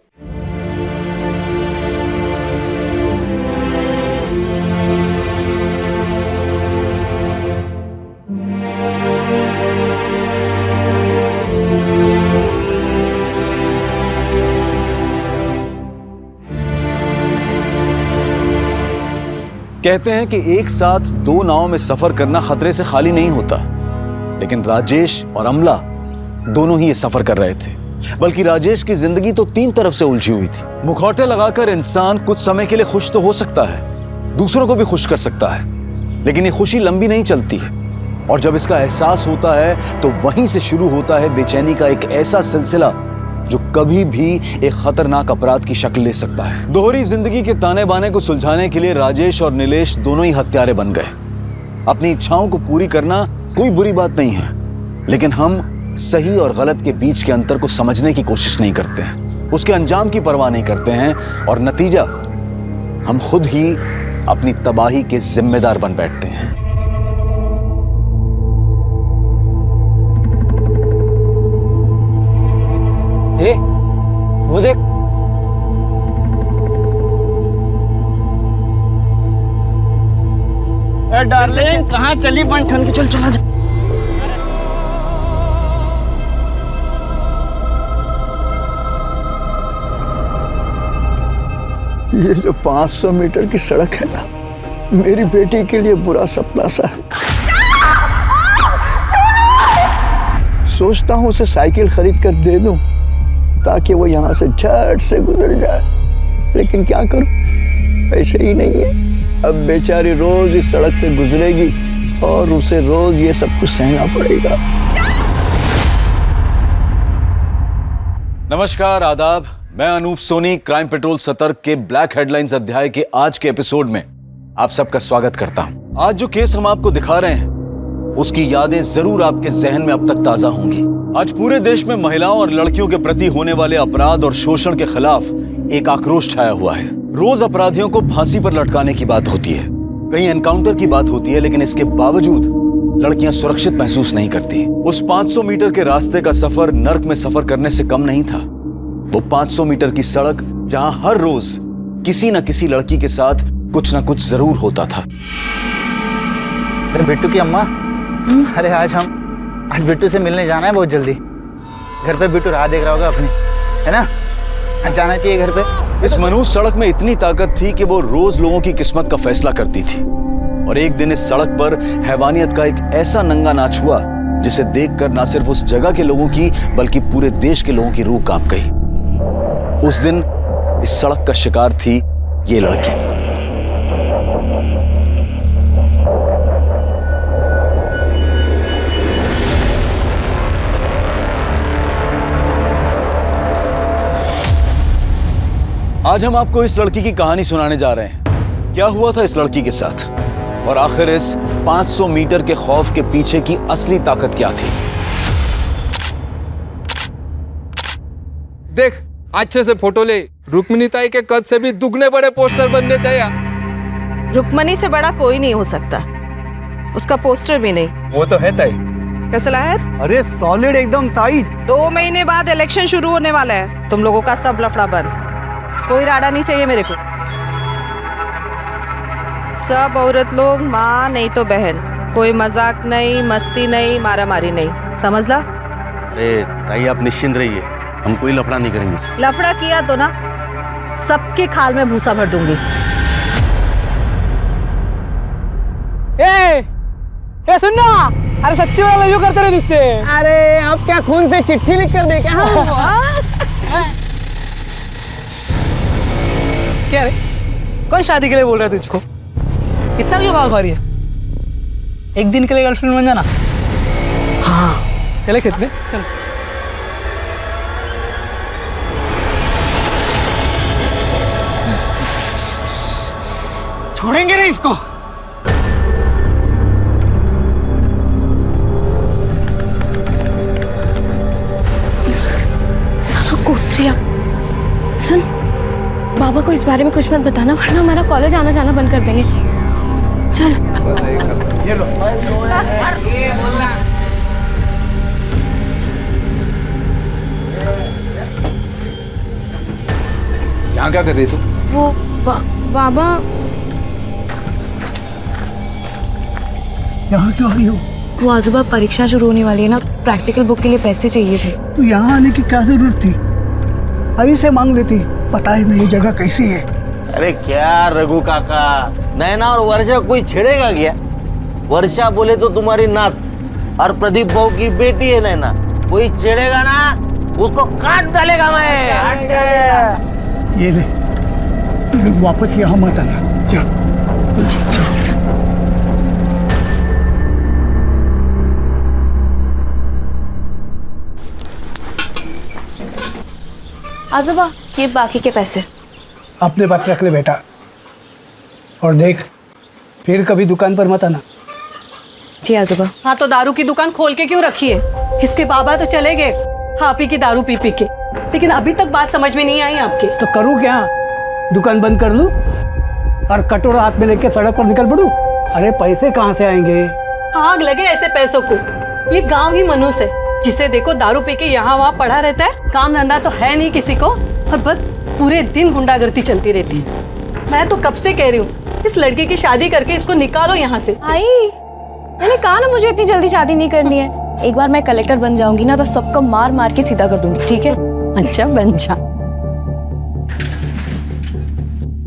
कहते हैं कि एक साथ दो नावों में सफर करना खतरे से खाली नहीं होता, लेकिन राजेश और अमला दोनों ही ये सफर कर रहे थे। बल्कि राजेश की जिंदगी तो 3 तरफ से उलझी हुई थी। मुखौटे लगाकर इंसान कुछ समय के लिए खुश तो हो सकता है, दूसरों को भी खुश कर सकता है, लेकिन ये खुशी लंबी नहीं चलती है। और जब इसका एहसास होता है तो वहीं से शुरू होता है बेचैनी का एक ऐसा सिलसिला जो कभी भी एक खतरनाक अपराध की शक्ल ले सकता है। दोहरी जिंदगी के ताने बाने को सुलझाने के लिए राजेश और नीलेश दोनों ही हत्यारे बन गए। अपनी इच्छाओं को पूरी करना कोई बुरी बात नहीं है, लेकिन हम सही और गलत के बीच के अंतर को समझने की कोशिश नहीं करते हैं, उसके अंजाम की परवाह नहीं करते हैं, और नतीजा हम खुद ही अपनी तबाही के जिम्मेदार बन बैठते हैं। वो देख, डार्लिंग कहाँ चली बन ठन के? चल चला जा। ये जो 500 मीटर की सड़क है ना, मेरी बेटी के लिए बुरा सपना सा है। सोचता हूँ उसे साइकिल खरीद कर दे दूं ताकि वो यहाँ से झट से गुजर जाए, लेकिन क्या करूं, पैसे ही नहीं है। अब बेचारी रोज इस सड़क से गुजरेगी और उसे रोज ये सब कुछ सहना पड़ेगा। नमस्कार, आदाब। मैं अनूप सोनी क्राइम पेट्रोल सतर्क के ब्लैक हेडलाइंस अध्याय के आज के एपिसोड में आप सबका स्वागत करता हूं। आज जो केस हम आपको दिखा रहे हैं उसकी यादें जरूर आपके जहन में अब तक ताजा होंगी। आज पूरे देश में महिलाओं और लड़कियों के प्रति होने वाले अपराध और शोषण के खिलाफ एक आक्रोश छाया हुआ है। रोज अपराधियों को फांसी पर लटकाने की बात होती है, कहीं एनकाउंटर की बात होती है, लेकिन इसके बावजूद लड़कियां सुरक्षित महसूस नहीं करती। उस 500 मीटर के रास्ते का सफर नर्क में सफर करने से कम नहीं था। वो 500 मीटर की सड़क जहां हर रोज किसी न किसी लड़की के साथ कुछ न कुछ जरूर होता था। बिट्टू की अम्मा, अरे आज बिट्टू से मिलने जाना है बहुत जल्दी। घर पे बिट्टू राह देख रहा होगा अपनी, है ना? आज जाना चाहिए घर पे। इस मनुष्य सड़क में इतनी ताकत थी कि वो रोज लोगों की किस्मत का फैसला करती थी। और एक दिन इस सड़क पर हैवानियत का एक ऐसा नंगा नाच हुआ जिसे देखकर न सिर्फ उस जगह के लोगों की बल्कि पूरे देश के लोगों की रूह कांप गई। उस दिन इस सड़क का शिकार थी ये लड़की। आज हम आपको इस लड़की की कहानी सुनाने जा रहे हैं। क्या हुआ था इस लड़की के साथ, और आखिर इस 500 मीटर के खौफ के पीछे की असली ताकत क्या थी? देख अच्छे से फोटो ले। रुक्मिणी ताई के कद से भी दुगने बड़े पोस्टर बनने चाहिए। रुक्मणी से बड़ा कोई नहीं हो सकता, उसका पोस्टर भी नहीं। वो तो है ताई। कैसा है? अरे सॉलिड एकदम ताई। 2 महीने बाद इलेक्शन शुरू होने वाला है, तुम लोगों का सब लफड़ा बंद। कोई राडा नहीं चाहिए मेरे को। सब औरत लोग माँ नहीं तो बहन, कोई मजाक नहीं, मस्ती नहीं, मारा मारी नहीं, समझ ला? अरे ताई आप निश्चिंत रहिए, हम कोई लफड़ा नहीं करेंगे। लफड़ा किया तो ना सबके खाल में भूसा भर दूंगी। ए सुन ना, अरे सच्ची वाला लव यू करते रहे तुझसे। अरे अब क्या खून से चिट्ठी लिख कर दे क्या? क्या रे, कौन शादी के लिए बोल रहा है तुझको? इतना क्यों भाग रही है? एक दिन के लिए गर्लफ्रेंड बन जाना। हाँ चले खेत में, चल। छोड़ेंगे नहीं इसको। साला कोत्रिया, सुन, बाबा को इस बारे में कुछ मत बताना वरना हमारा कॉलेज आना जाना बंद कर देंगे। चल। ये लो। यहाँ क्या कर रही तू? वो बाबा यहाँ क्यों आई हो? वो आजूबा परीक्षा शुरू होने वाली है ना, प्रैक्टिकल बुक के लिए पैसे चाहिए थे। तो यहाँ आने की क्या जरूरत थी? अभी से मांग लेती, पता ही नहीं जगह कैसी है। अरे क्या रघु काका, नैना और वर्षा कोई छेड़ेगा क्या? वर्षा बोले तो तुम्हारी नात और प्रदीप बहू की बेटी है नैना, कोई छेड़ेगा ना उसको काट डालेगा मैं। ये ले, वापस यहाँ मत आना, जा। आजूबा ये बाकी के पैसे अपने पास रख ले बेटा, और देख फिर कभी दुकान पर मत आना। जी आजूबा। हाँ तो दारू की दुकान खोल के क्यों रखी है? इसके बाबा तो चले गए आप ही की दारू पी पी के, लेकिन अभी तक बात समझ में नहीं आई आपके। तो करूँ क्या? दुकान बंद कर लूं और कटोरा हाथ में लेके सड़क पर निकल पड़ूं? अरे पैसे कहाँ से आएंगे? आग लगे ऐसे पैसों को। ये गांव ही मनुष्य है, जिसे देखो दारू पी के यहाँ वहाँ पड़ा रहता है, काम धंधा तो है नहीं किसी को, और बस पूरे दिन गुंडागर्दी चलती रहती है। मैं तो कब से कह रही हूँ इस लड़के की शादी करके इसको निकालो यहाँ से। आई, मैंने कहा ना मुझे इतनी जल्दी शादी नहीं करनी है। एक बार मैं कलेक्टर बन जाऊंगी ना तो सबको मार मार के सीधा कर दूंगी, ठीक है? अच्छा बन जा,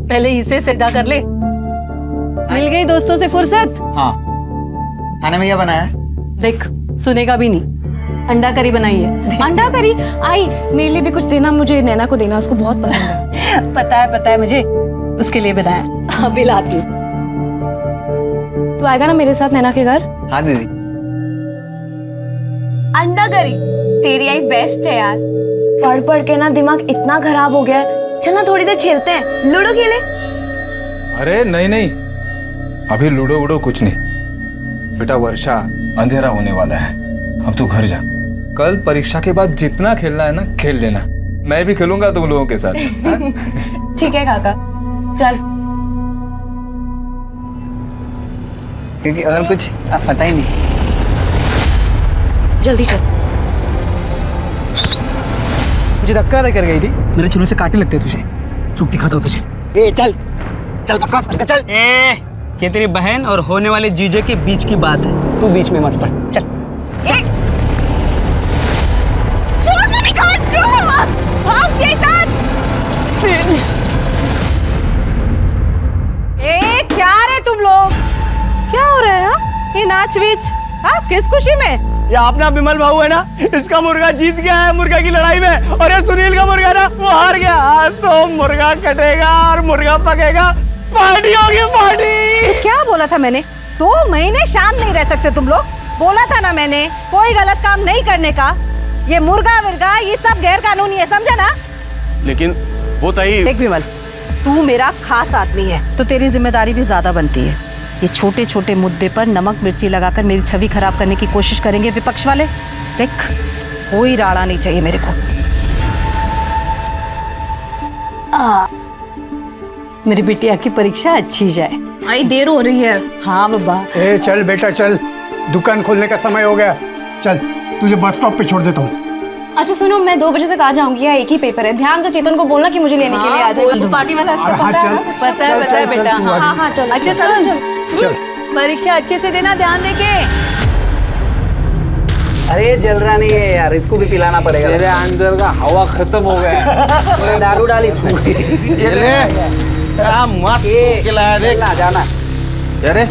पहले इसे सीधा कर ले। मिल गई दोस्तों से फुर्सत? हाँ, खाने में क्या बनाया है? देख सुनेगा भी नहीं, अंडा करी बनाई है। अंडा करी? आई मेरे लिए भी कुछ देना, मुझे नैना को देना, उसको बहुत पसंद है। पता है मुझे, उसके लिए बनाया। अभी लाती हूँ। तू आएगा ना मेरे साथ नैना के घर? हाँ दीदी। अंडा करी तेरी आई बेस्ट है यार। पढ़ पढ़ के ना दिमाग इतना खराब हो गया है, चल ना थोड़ी देर खेलते हैं, लूडो खेले। अरे नहीं, अभी लूडो वूडो कुछ नहीं बेटा। वर्षा अंधेरा होने वाला है, अब तू घर जा। कल परीक्षा के बाद जितना खेलना है ना खेल लेना, मैं भी खेलूंगा तुम लोगों के साथ। ठीक है काका, चल। क्योंकि और कुछ आप पता ही नहीं। जल्दी चल। मुझे धक्का कर गई थी, मेरे चुनों से काटे लगते तुझे। रुक दिखाता हूँ तुझे। ए चल चल बकवास मत कर, चल। ये तेरी बहन और होने वाले जीजे के बीच की बात है, तू बीच में मत पड़, चल। भाग चेतन! क्या रे तुम लोग, क्या हो रहा है? ये नाच वीच किस खुशी में? ये अपना विमल भाऊ है ना, इसका मुर्गा जीत गया है मुर्गा की लड़ाई में, और ये सुनील का मुर्गा ना वो हार गया। आज तो मुर्गा कटेगा और मुर्गा पकेगा, पार्टी होगी पार्टी। तो क्या बोला था मैंने? 2 महीने शांत नहीं रह सकते तुम लोग? बोला था ना मैंने कोई गलत काम नहीं करने का। ये मुर्गा विर्गा ये सब गैर कानूनी है, समझा ना? लेकिन वो ताई। देख विमल, तू मेरा खास आदमी है तो तेरी जिम्मेदारी भी ज्यादा बनती है। ये छोटे छोटे मुद्दे पर नमक मिर्ची लगाकर मेरी छवि खराब करने की कोशिश करेंगे विपक्ष वाले। देख, कोई राड़ा नहीं चाहिए मेरे को। मेरी बिटिया की परीक्षा अच्छी जाए। आई देर हो रही है। हाँ बाबा। ए चल बेटा चल, दुकान खोलने का समय हो गया। चल तुझे बस स्टॉप पे छोड़ देता हूँ। अच्छा सुनो, मैं 2 बजे तक आ जाऊंगी, यहाँ एक ही पेपर है। ध्यान से चेतन को बोलना कि मुझे लेने के लिए आ जाए। पार्टी वाला रास्ता पता है? पता है बेटा। हाँ चलो। अच्छा चल परीक्षा अच्छे से देना, ध्यान देके। अरे जल रहा नहीं है यार, इसको भी पिलाना पड़ेगा। तेरे अंदर का हवा खत्म हो गया है। दारू डाल इसमें। ये ले, क्या मस्त खिलाया देख। जाना। अरे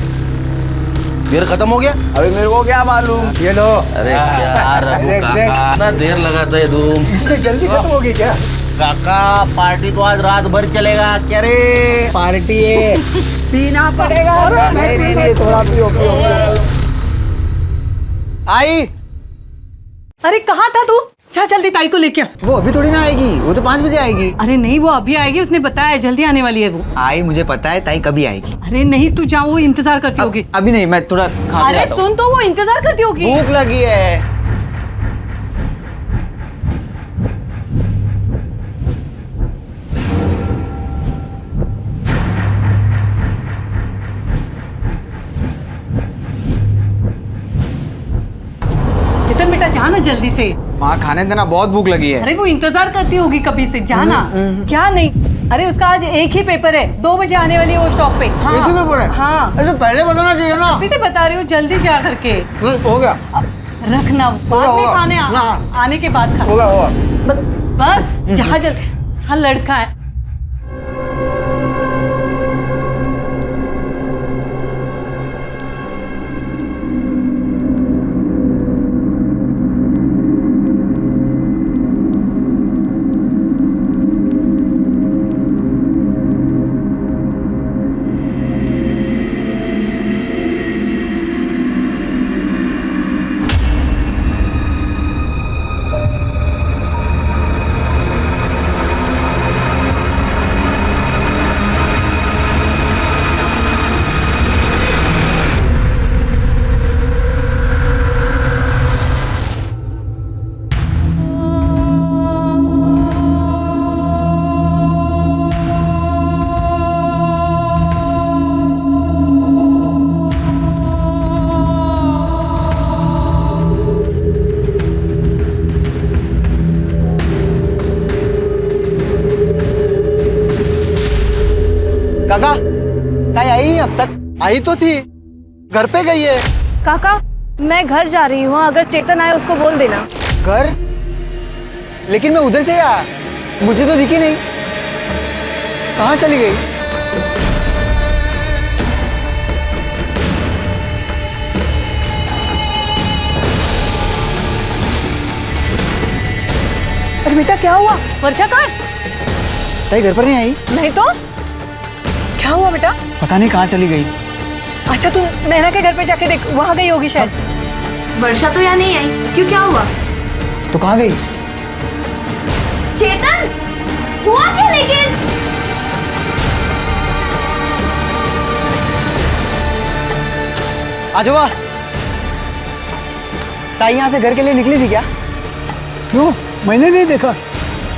बियर खत्म हो गया। अभी मेरे को क्या मालूम। ये लो। अरे क्या रघु काका, इतना देर लगाता है तुम। जल्दी खत्म होगी क्या? काका पार्टी तो आज रात भर चलेगा क्या रे? पार्टी है, पीना पड़ेगा। नहीं थोड़ा पियो। आई। अरे कहाँ था तू? जा जल्दी ताई को लेके आ। वो अभी थोड़ी ना आएगी, वो तो 5 बजे आएगी। अरे नहीं, वो अभी आएगी, उसने बताया जल्दी आने वाली है वो। आई मुझे पता है, ताई कभी आएगी। अरे नहीं, तू जा, वो इंतजार करती होगी। अभी नहीं, मैं थोड़ा खा के अरे आता हूँ। सुन तो, वो इंतजार करती होगी। भूख लगी है। चेतन बेटा जाना जल्दी से। माँ खाने देना, बहुत भूख लगी है। अरे वो इंतजार करती होगी कभी से, जाना। क्या नहीं? अरे उसका आज एक ही पेपर है, 2 बजे आने वाली है वो स्टॉप पे। हाँ। एक ही पेपर है? हाँ। ऐसे पहले बताना चाहिए ना। अभी से बता रही हूँ, जल्दी जा करके। हो गया। रखना, बाद में खाने आने के बाद खा। होगा। बस जहाँ जल्दी। हाँ लड़का है। काका, ताई आई नहीं अब तक? आई तो थी, घर पे गई है। काका मैं घर जा रही हूँ, अगर चेतन आए उसको बोल देना। घर? लेकिन मैं उधर से आया, मुझे तो दिखी नहीं। कहाँ चली गई? अरे बेटा क्या हुआ? वर्षा कहाँ? ताई घर पर नहीं आई? नहीं तो क्या हुआ बेटा? पता नहीं कहाँ चली गई। अच्छा तू नैना के घर पे जाके देख, वहां गई होगी शायद। वर्षा तो यहाँ नहीं आई, क्यों क्या हुआ? तो कहाँ गई? चेतन हुआ क्या? लेकिन आ जाओ। ताई यहाँ से घर के लिए निकली थी क्या? क्यों, मैंने नहीं देखा,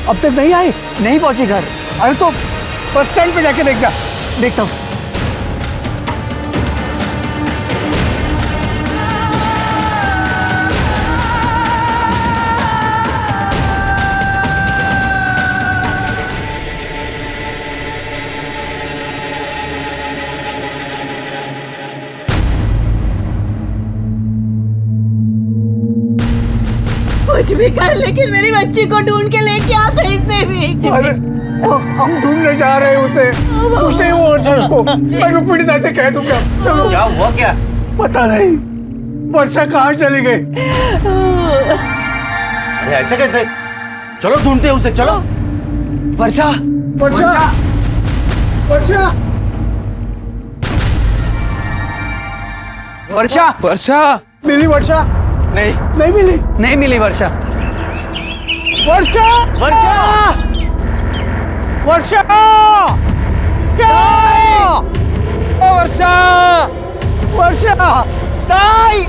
अब तक नहीं आई। नहीं पहुंची घर। अरे तो बस स्टैंड पे जाके देख जा। देखता हूँ। कुछ भी कर, लेकिन मेरी बच्ची को ढूंढ के लेके आ कहीं से भी। अरे हम ढूंढने जा रहे हैं उसे, कुछ नहीं हुआ वर्षा को। मैं रुक्मिणी दा से कह दूंगा। चलो। क्या हुआ क्या? पता नहीं, वर्षा कहाँ चली गई? अरे ऐसे कैसे? चलो ढूंढते हैं उसे, चलो। वर्षा, वर्षा, वर्षा, वर्षा, वर्षा मिली वर्षा? नहीं, नहीं मिली। नहीं मिली वर्षा। वर्षा, वर्षा, वर्षा, वर्षा, वर्षा ताई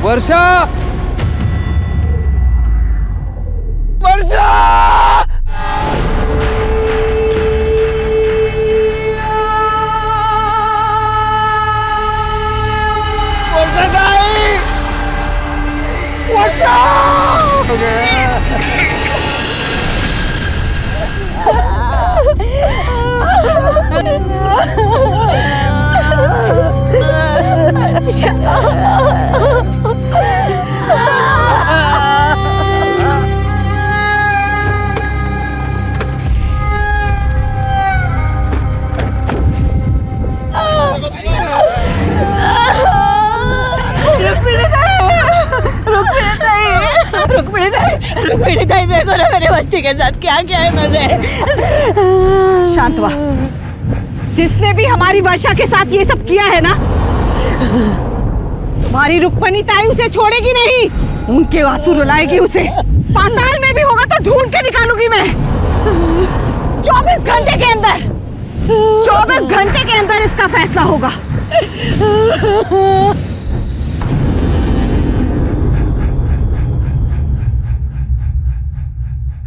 वर्षा वर्षा वर्षा ताई वर्षा रुक्मिणी ताई देखो ना मेरे बच्चे के साथ क्या क्या है मैंने। शांत हुआ। जिसने भी हमारी वर्षा के साथ ये सब किया है ना, तुम्हारी रुक्मिणी ताई उसे छोड़ेगी नहीं। उनके आंसू रुलाएगी उसे। पाताल में भी होगा तो ढूंढ के निकालूंगी मैं। 24 घंटे के अंदर 24 घंटे के अंदर इसका फैसला होगा।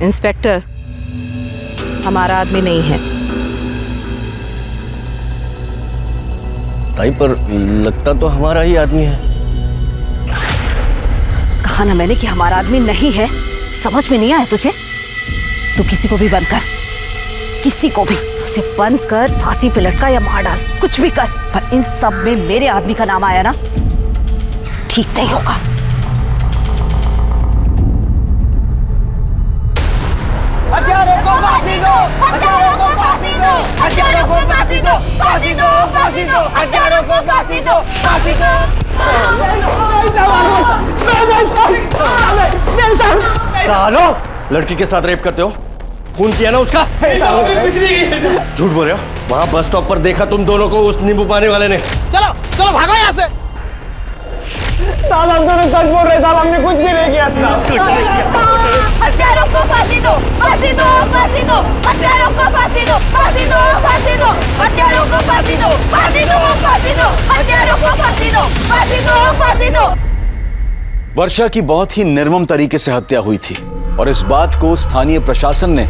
इंस्पेक्टर, हमारा आदमी नहीं है। ताई पर लगता तो हमारा ही आदमी है। कहा ना मैंने कि हमारा आदमी नहीं है। समझ में नहीं आया तुझे? तू किसी को भी बंद कर, किसी को भी उसे बंद कर, फांसी पे लटका या मार डाल, कुछ भी कर, पर इन सब में मेरे आदमी का नाम आया ना, ठीक नहीं होगा। हत्यारों को फांसी दो, हत्यारों को फांसी दो, हत्यारों को फांसी दो, फांसी दो, फांसी दो, हत्यारों को फांसी दो, फांसी दो। सालो, लड़की के साथ रेप करते हो? खून किया ना उसका? झूठ बोल रहे हो? वहाँ बस स्टॉप पर देखा तुम दोनों को उस नींबू पानी वाले ने। चलो चलो भागो यहाँ से। साहब हम दोनों सच बोल रहे, साहब हमने कुछ भी नहीं किया। हत्यारों को फांसी दो, फांसी दो, फांसी दो, हत्यारों को फांसी दो, फांसी दो, फांसी दो, हत्यारों को फांसी दो, फांसी दो, फांसी दो, हत्यारों को फांसी दो, फांसी दो, फांसी दो। वर्षा की बहुत ही निर्मम तरीके से हत्या हुई थी और इस बात को स्थानीय प्रशासन ने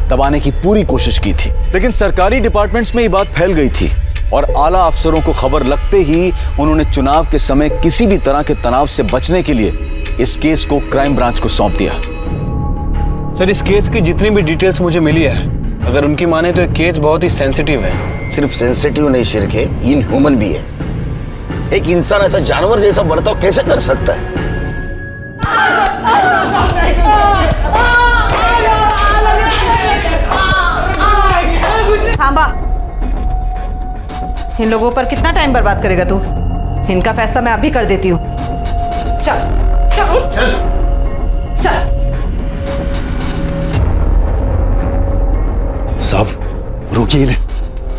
दबाने की पूरी कोशिश की थी, लेकिन सरकारी डिपार्टमेंट्स में ये बात फैल गई थी और आला अफसरों को खबर लगते ही उन्होंने चुनाव के समय किसी भी तरह के तनाव से बचने के लिए इस केस को क्राइम ब्रांच को सौंप दिया। सर, इस केस की जितनी भी डिटेल्स मुझे मिली है, अगर उनकी माने तो ये केस बहुत ही सेंसिटिव है। सिर्फ सेंसिटिव नहीं शिरके, इनह्यूमन भी है। एक इंसान ऐसा जानवर जैसा बर्ताव कैसे कर सकता है? थांबा। इन लोगों पर कितना टाइम बर्बाद करेगा तू? इनका फैसला मैं अभी कर देती हूँ। चल चल चल चल। साहब रुकिए इन्हें,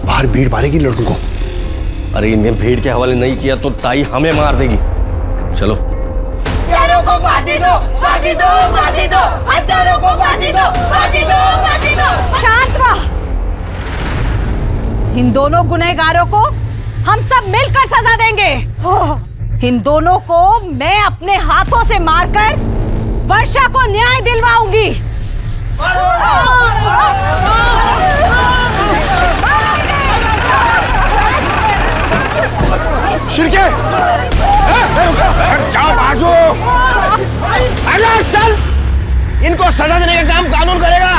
बाहर भीड़ मारेगी लड़कों को। अरे इन्हें भीड़ के हवाले नहीं किया तो ताई हमें मार देगी। चलो। हत्यारों को फांसी दो, फांसी दो, फांसी दो, हत्यारों को फांसी दो, फांसी दो, फांसी दो। शांत रह। इन दोनों गुनहगारों को हम सब मिलकर सजा देंगे। इन दोनों को मैं अपने हाथों से मारकर वर्षा को न्याय दिलवाऊंगी। शिरके, जाओ बाजू। अरे चल, इनको सजा देने का काम कानून करेगा।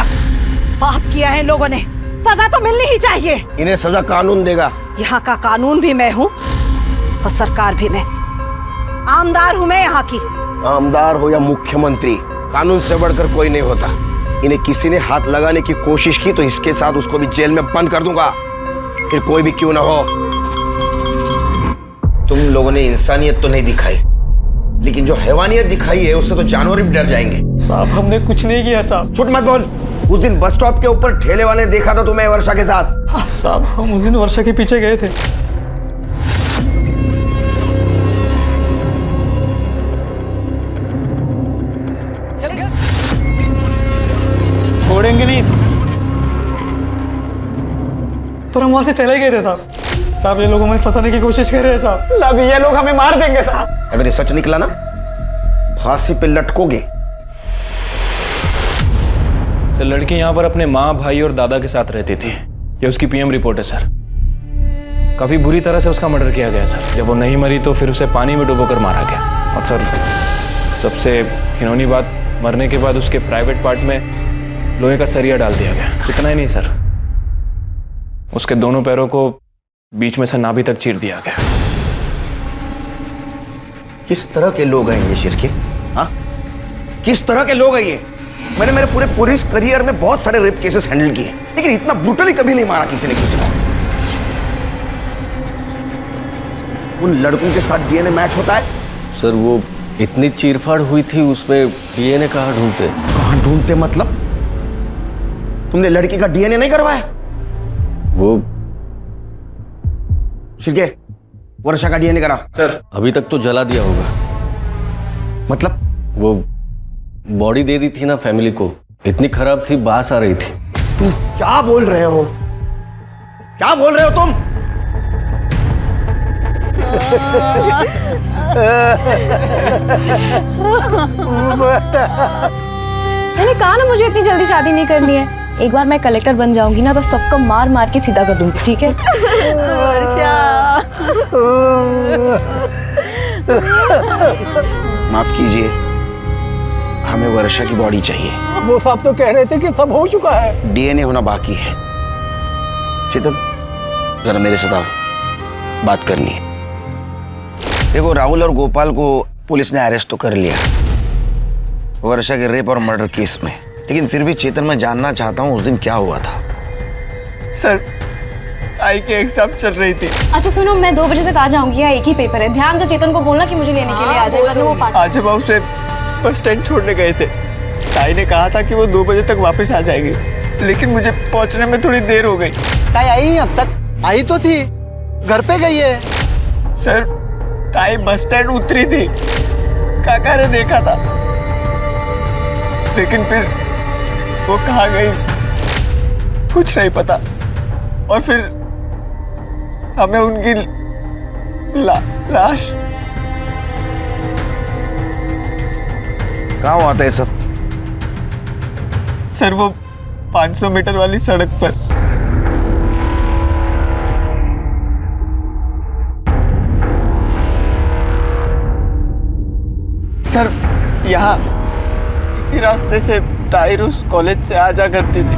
पाप किया है इन लोगों ने, सजा तो मिलनी ही चाहिए। इन्हें सजा कानून देगा। यहाँ का कानून भी मैं हूँ और सरकार भी मैं। आमदार हूँ मैं यहाँ की। आमदार हो या मुख्यमंत्री, कानून से बढ़कर कोई नहीं होता। इन्हें किसी ने हाथ लगाने की कोशिश की तो इसके साथ उसको भी जेल में बंद कर दूंगा, फिर कोई भी क्यों ना हो। तुम लोगों ने इंसानियत तो नहीं दिखाई, लेकिन जो हैवानियत दिखाई है उससे तो जानवर भी डर जाएंगे। साहब हमने कुछ नहीं किया साहब। झूठ मत बोल। उस दिन बस स्टॉप के ऊपर ठेले वाले ने देखा था तुम्हें वर्षा के साथ। साहब हम उस दिन वर्षा के पीछे गए थे। छोड़ेंगे नहीं, पर हम वहां से चले गए थे साहब। साहब ये लोग हमें फंसाने की कोशिश कर रहे हैं साहब ये लोग हमें मार देंगे साहब। अगर ये सच निकला ना फांसी पे लटकोगे। सर लड़की यहाँ पर अपने माँ भाई और दादा के साथ रहती थी। ये उसकी पीएम रिपोर्ट है सर। काफी बुरी तरह से उसका मर्डर किया गया सर। जब वो नहीं मरी तो फिर उसे पानी में डुबोकर मारा गया। और सर सबसे घिनौनी बात, मरने के बाद उसके प्राइवेट पार्ट में लोहे का सरिया डाल दिया गया। इतना ही नहीं सर, उसके दोनों पैरों को बीच में से नाभि तक चीर दिया गया। किस तरह के लोग हैं ये शिरके? हाँ, किस तरह के लोग हैं ये? मैंने मेरे पूरे पुलिस करियर में बहुत सारे रेप केसेस हैंडल किए, लेकिन इतना ब्रूटली कभी नहीं मारा किसी ने किसी को। उन लड़कों के साथ डीएनए मैच होता है? सर वो इतनी चीरफाड़ हुई थी, उसमें डीएनए कहाँ ढूंढते? कहाँ ढूंढते मतलब? तुमने लड़की का डीएनए नहीं करवाया? वो शिरके, वर्षा का डीएनए करा। सर अभी तक तो जला दिया होगा। मतलब? वो बॉडी दे दी थी ना फैमिली को, इतनी खराब थी, बास आ रही थी। तुम क्या बोल रहे हो? क्या बोल रहे हो तुम? मैंने कहा ना मुझे इतनी जल्दी शादी नहीं करनी है। एक बार मैं कलेक्टर बन जाऊंगी ना तो सबको मार मार के सीधा कर दूंगी, ठीक है? माफ कीजिए, हमें वर्षा की बॉडी चाहिए। वो साहब तो कह रहे थे कि सब हो चुका है। डीएनए होना बाकी है। चेतन जरा मेरे साथ आओ, बात करनी है। देखो राहुल और गोपाल को पुलिस ने अरेस्ट तो कर लिया वर्षा के रेप और मर्डर केस में, लेकिन फिर भी चेतन मैं जानना चाहता हूँ उस दिन क्या हुआ था। सर आई के एग्जाम चल रही थी। अच्छा सुनो, मैं 2 बजे तक आ जाऊंगी, यहाँ एक ही पेपर है। ध्यान से चेतन को बोलना कि मुझे लेने के लिए आ जाए, वरना वो आज जब हम उसे बस स्टैंड छोड़ने गए थे, ताई ने कहा था कि वो 2 बजे तक वापस आ जाएगी, लेकिन मुझे पहुंचने में थोड़ी देर हो गई। ताई आई नहीं अब तक? आई तो थी, घर पे गई है। सर ताई बस स्टैंड उतरी थी, काका ने देखा था, लेकिन फिर वो कहाँ गई कुछ नहीं पता। और फिर हमें उनकी लाश कहाँ हुआ था ये सब? सर वो 500 मीटर वाली सड़क पर। सर यहाँ इसी रास्ते से ताहिर उस कॉलेज से आ जा करती थी।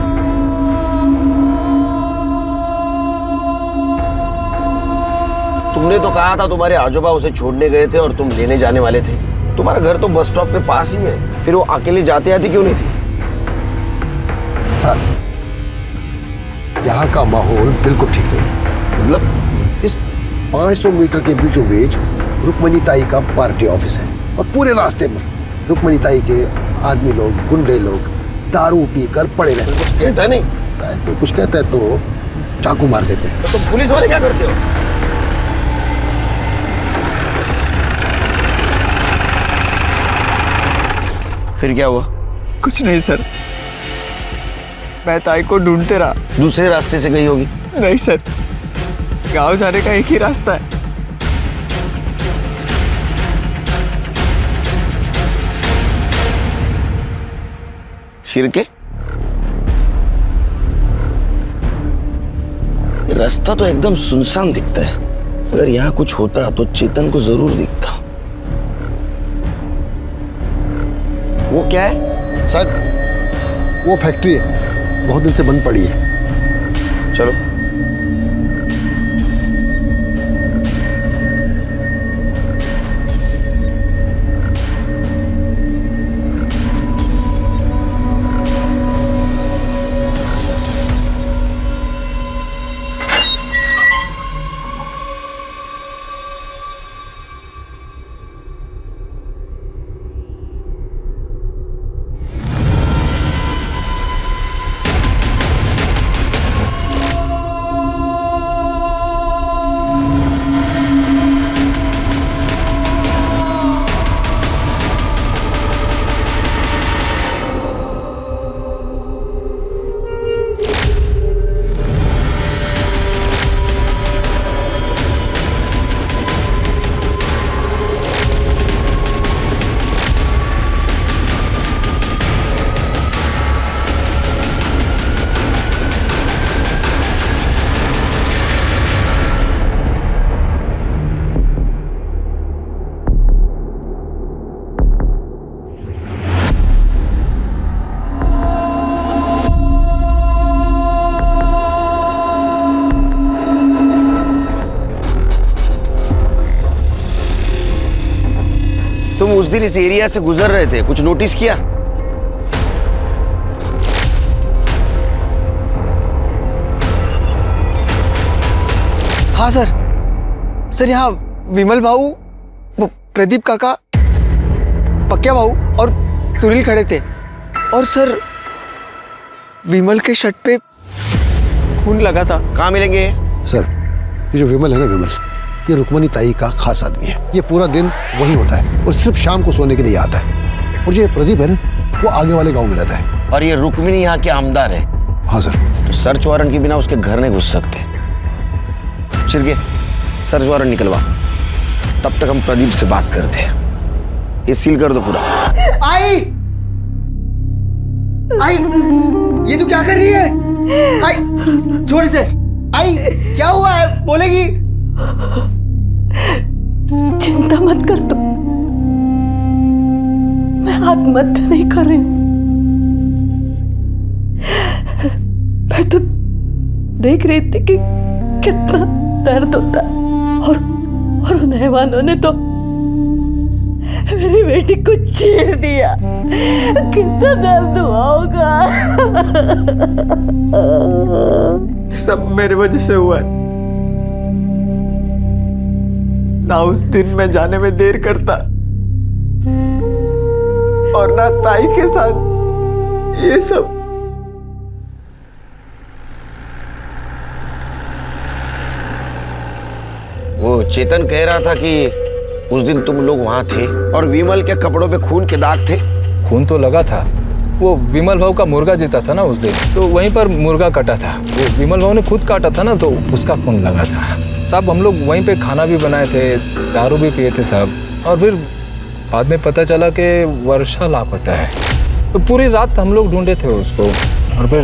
तुमने तो कहा था तुम्हारे आजोबा उसे छोड़ने गए थे और तुम लेने जाने वाले थे। तुम्हारा घर तो बस स्टॉप के पास ही है, फिर वो अकेले जाते आती क्यों नहीं थी? सर यहाँ का माहौल बिल्कुल ठीक नहीं है। मतलब इस 500 मीटर के बीचों बीच रुक्मणी ताई का पार्टी ऑफिस है और पूरे रास्ते में रुक्मणी ताई के आदमी लोग, गुंडे लोग दारू पीकर पड़े रहते। कुछ कहता नहीं? शायद कोई कुछ कहता है तो चाकू मार देते हैं। तो पुलिस वाले क्या करते हो? फिर क्या हुआ? कुछ नहीं सर, मैं ताई को ढूंढते रहा। दूसरे रास्ते से गई होगी? नहीं सर, गांव जाने का एक ही रास्ता है। शिरके, रास्ता तो एकदम सुनसान दिखता है। अगर यहाँ कुछ होता तो चेतन को जरूर दिखता। वो क्या है? सर वो फैक्ट्री है, बहुत दिन से बंद पड़ी है। चलो। उस दिन इस एरिया से गुजर रहे थे, कुछ नोटिस किया? हाँ सर यहाँ विमल भाऊ, वो प्रदीप काका, पक्या भाऊ और सुनील खड़े थे। और सर विमल के शर्ट पे खून लगा था। कहाँ मिलेंगे? सर ये जो विमल है ना, विमल, ये रुक्मणी ताई का खास आदमी है। ये पूरा दिन वही होता है और सिर्फ शाम को सोने के लिए आता है। और ये प्रदीप है ना, वो आगे वाले गांव में रहता है। और ये रुक्मिणी यहाँ के आमदार है। हाँ सर। तो सर्च वारंट के बिना उसके घर नहीं घुस सकते। शिरके, सर्च वारंट निकलवा, तब तक हम प्रदीप से बात करते हैं। ये सील कर दो पूरा। आई ये तू क्या कर रही है? आई छोड़ इसे। आई क्या हुआ है, बोलेगी? चिंता मत कर तू, मैं आत्महत्या नहीं कर रही हूं। मैं तो देख रही थी कि कितना दर्द होता है और उन हैवानों ने तो मेरी बेटी को चीर दिया। कितना दर्द हुआ होगा। सब मेरे वजह से हुआ है। ना उस दिन मैं जाने में देर करता और ना ताई के साथ ये सब। वो चेतन कह रहा था कि उस दिन तुम लोग वहां थे और विमल के कपड़ों पे खून के दाग थे। खून तो लगा था, वो विमल भाऊ का मुर्गा जीता था ना उस दिन, तो वहीं पर मुर्गा कटा था। वो विमल भाऊ ने खुद काटा था ना, तो उसका खून लगा था। साहब हम लोग वहीं पे खाना भी बनाए थे, दारू भी पिए थे साहब। और फिर बाद में पता चला कि वर्षा लापता है, तो पूरी रात हम लोग ढूंढे थे उसको और फिर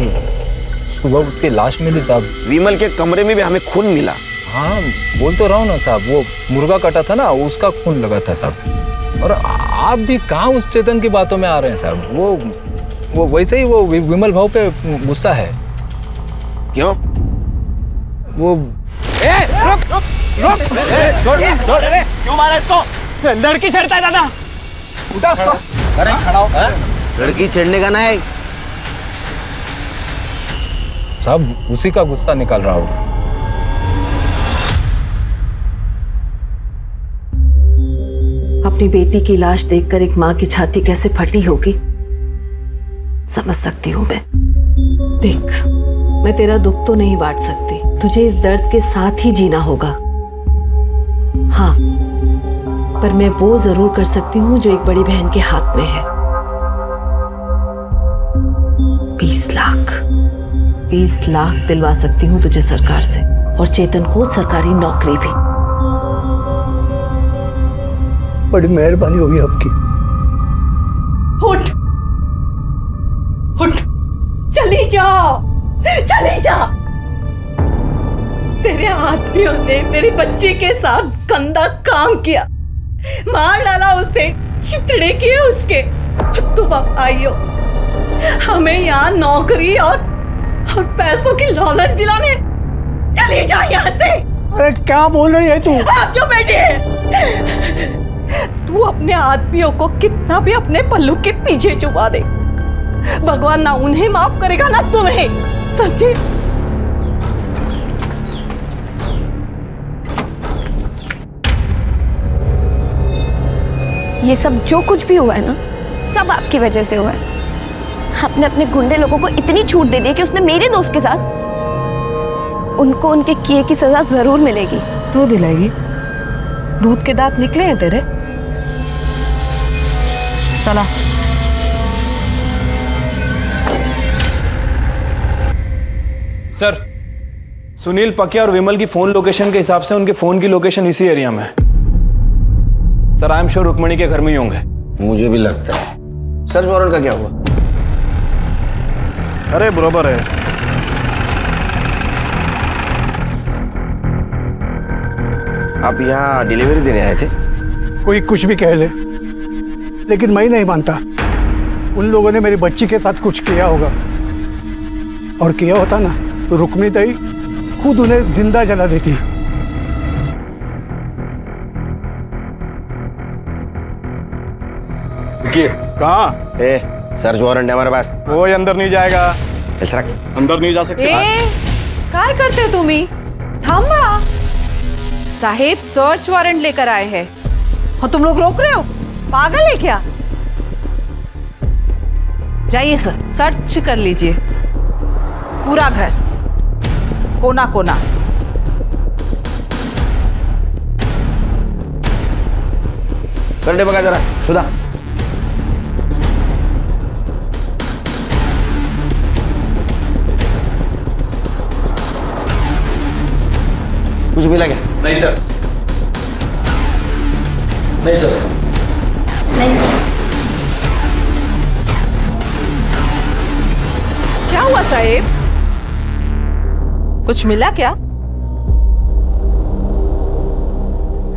सुबह उसकी लाश मिली साहब। विमल के कमरे में भी हमें खून मिला। हाँ बोल तो रहा हूँ ना साहब, वो मुर्गा कटा था ना, उसका खून लगा था साहब। और आप भी कहाँ उस चेतन की बातों में आ रहे हैं साहब? वो वैसे ही वो विमल भाऊ पे गुस्सा है। क्यों? वो रुक क्यों मारा इसको? लड़की चढ़ता है दादा, उठा उसको। अरे खड़ा हो। लड़की चढ़ने का ना है साहब, उसी का गुस्सा निकाल रहा हूँ। अपनी बेटी की लाश देखकर एक माँ की छाती कैसे फटी होगी समझ सकती हूँ मैं। देख, मैं तेरा दुख तो नहीं बांट सकती, तुझे इस दर्द के साथ ही जीना होगा। हाँ, पर मैं वो जरूर कर सकती हूँ जो एक बड़ी बहन के हाथ में है। 20 लाख दिलवा सकती हूँ तुझे सरकार से, और चेतन को सरकारी नौकरी भी। बड़ी मेहरबानी होगी आपकी। उठ उठ, चली जा। तेरे आदमियों ने मेरी बच्ची के साथ गंदा काम किया, मार डाला उसे, चितड़े किए उसके। तुम अब आई हो हमें यहाँ नौकरी और पैसों की लालच दिलाने। चली जा यहाँ से। अरे क्या बोल रही है तू? आप क्यों बैठे हैं? तू अपने आदमियों को कितना भी अपने पल्लू के पीछे छुपा दे, भगवान ना उन्हें माफ करेगा ना तुम्हें, समझे? ये सब जो कुछ भी हुआ है ना, सब आपकी वजह से हुआ है। आपने अपने गुंडे लोगों को इतनी छूट दे दी कि उसने मेरे दोस्त के साथ, उनको उनके किए की सजा जरूर मिलेगी। तू दिलाएगी? दूध के दांत निकले हैं तेरे। चला। सर, सुनील पकिया और विमल की फोन लोकेशन के हिसाब से उनके फोन की लोकेशन इसी एरिया में है। Sir, I am sure Rukmani के घर में ही होंगे। मुझे भी लगता है। सर्च वारंट का क्या हुआ? अरे बराबर है। आप यहाँ डिलीवरी देने आए थे? कोई कुछ भी कह ले, लेकिन मैं नहीं मानता। उन लोगों ने मेरी बच्ची के साथ कुछ किया होगा, और किया होता ना तो रुक्मिणी ताई खुद उन्हें जिंदा जला देती। कहाँ? ए सर्च वारंट है हमारे पास। वो अंदर नहीं जाएगा। चल सरक। अंदर नहीं जा सकते। काय करते तुम्ही? थांबा साहेब, सर्च वारंट लेकर आए हैं और तुम लोग रोक रहे हो? पागल है क्या? जाइए सर, सर्च कर लीजिए पूरा घर, कोना कोना। करने बघा जरा सुधा। कुछ मिला क्या? नहीं सर। नहीं सर। नहीं सर। क्या हुआ साहेब? कुछ मिला क्या?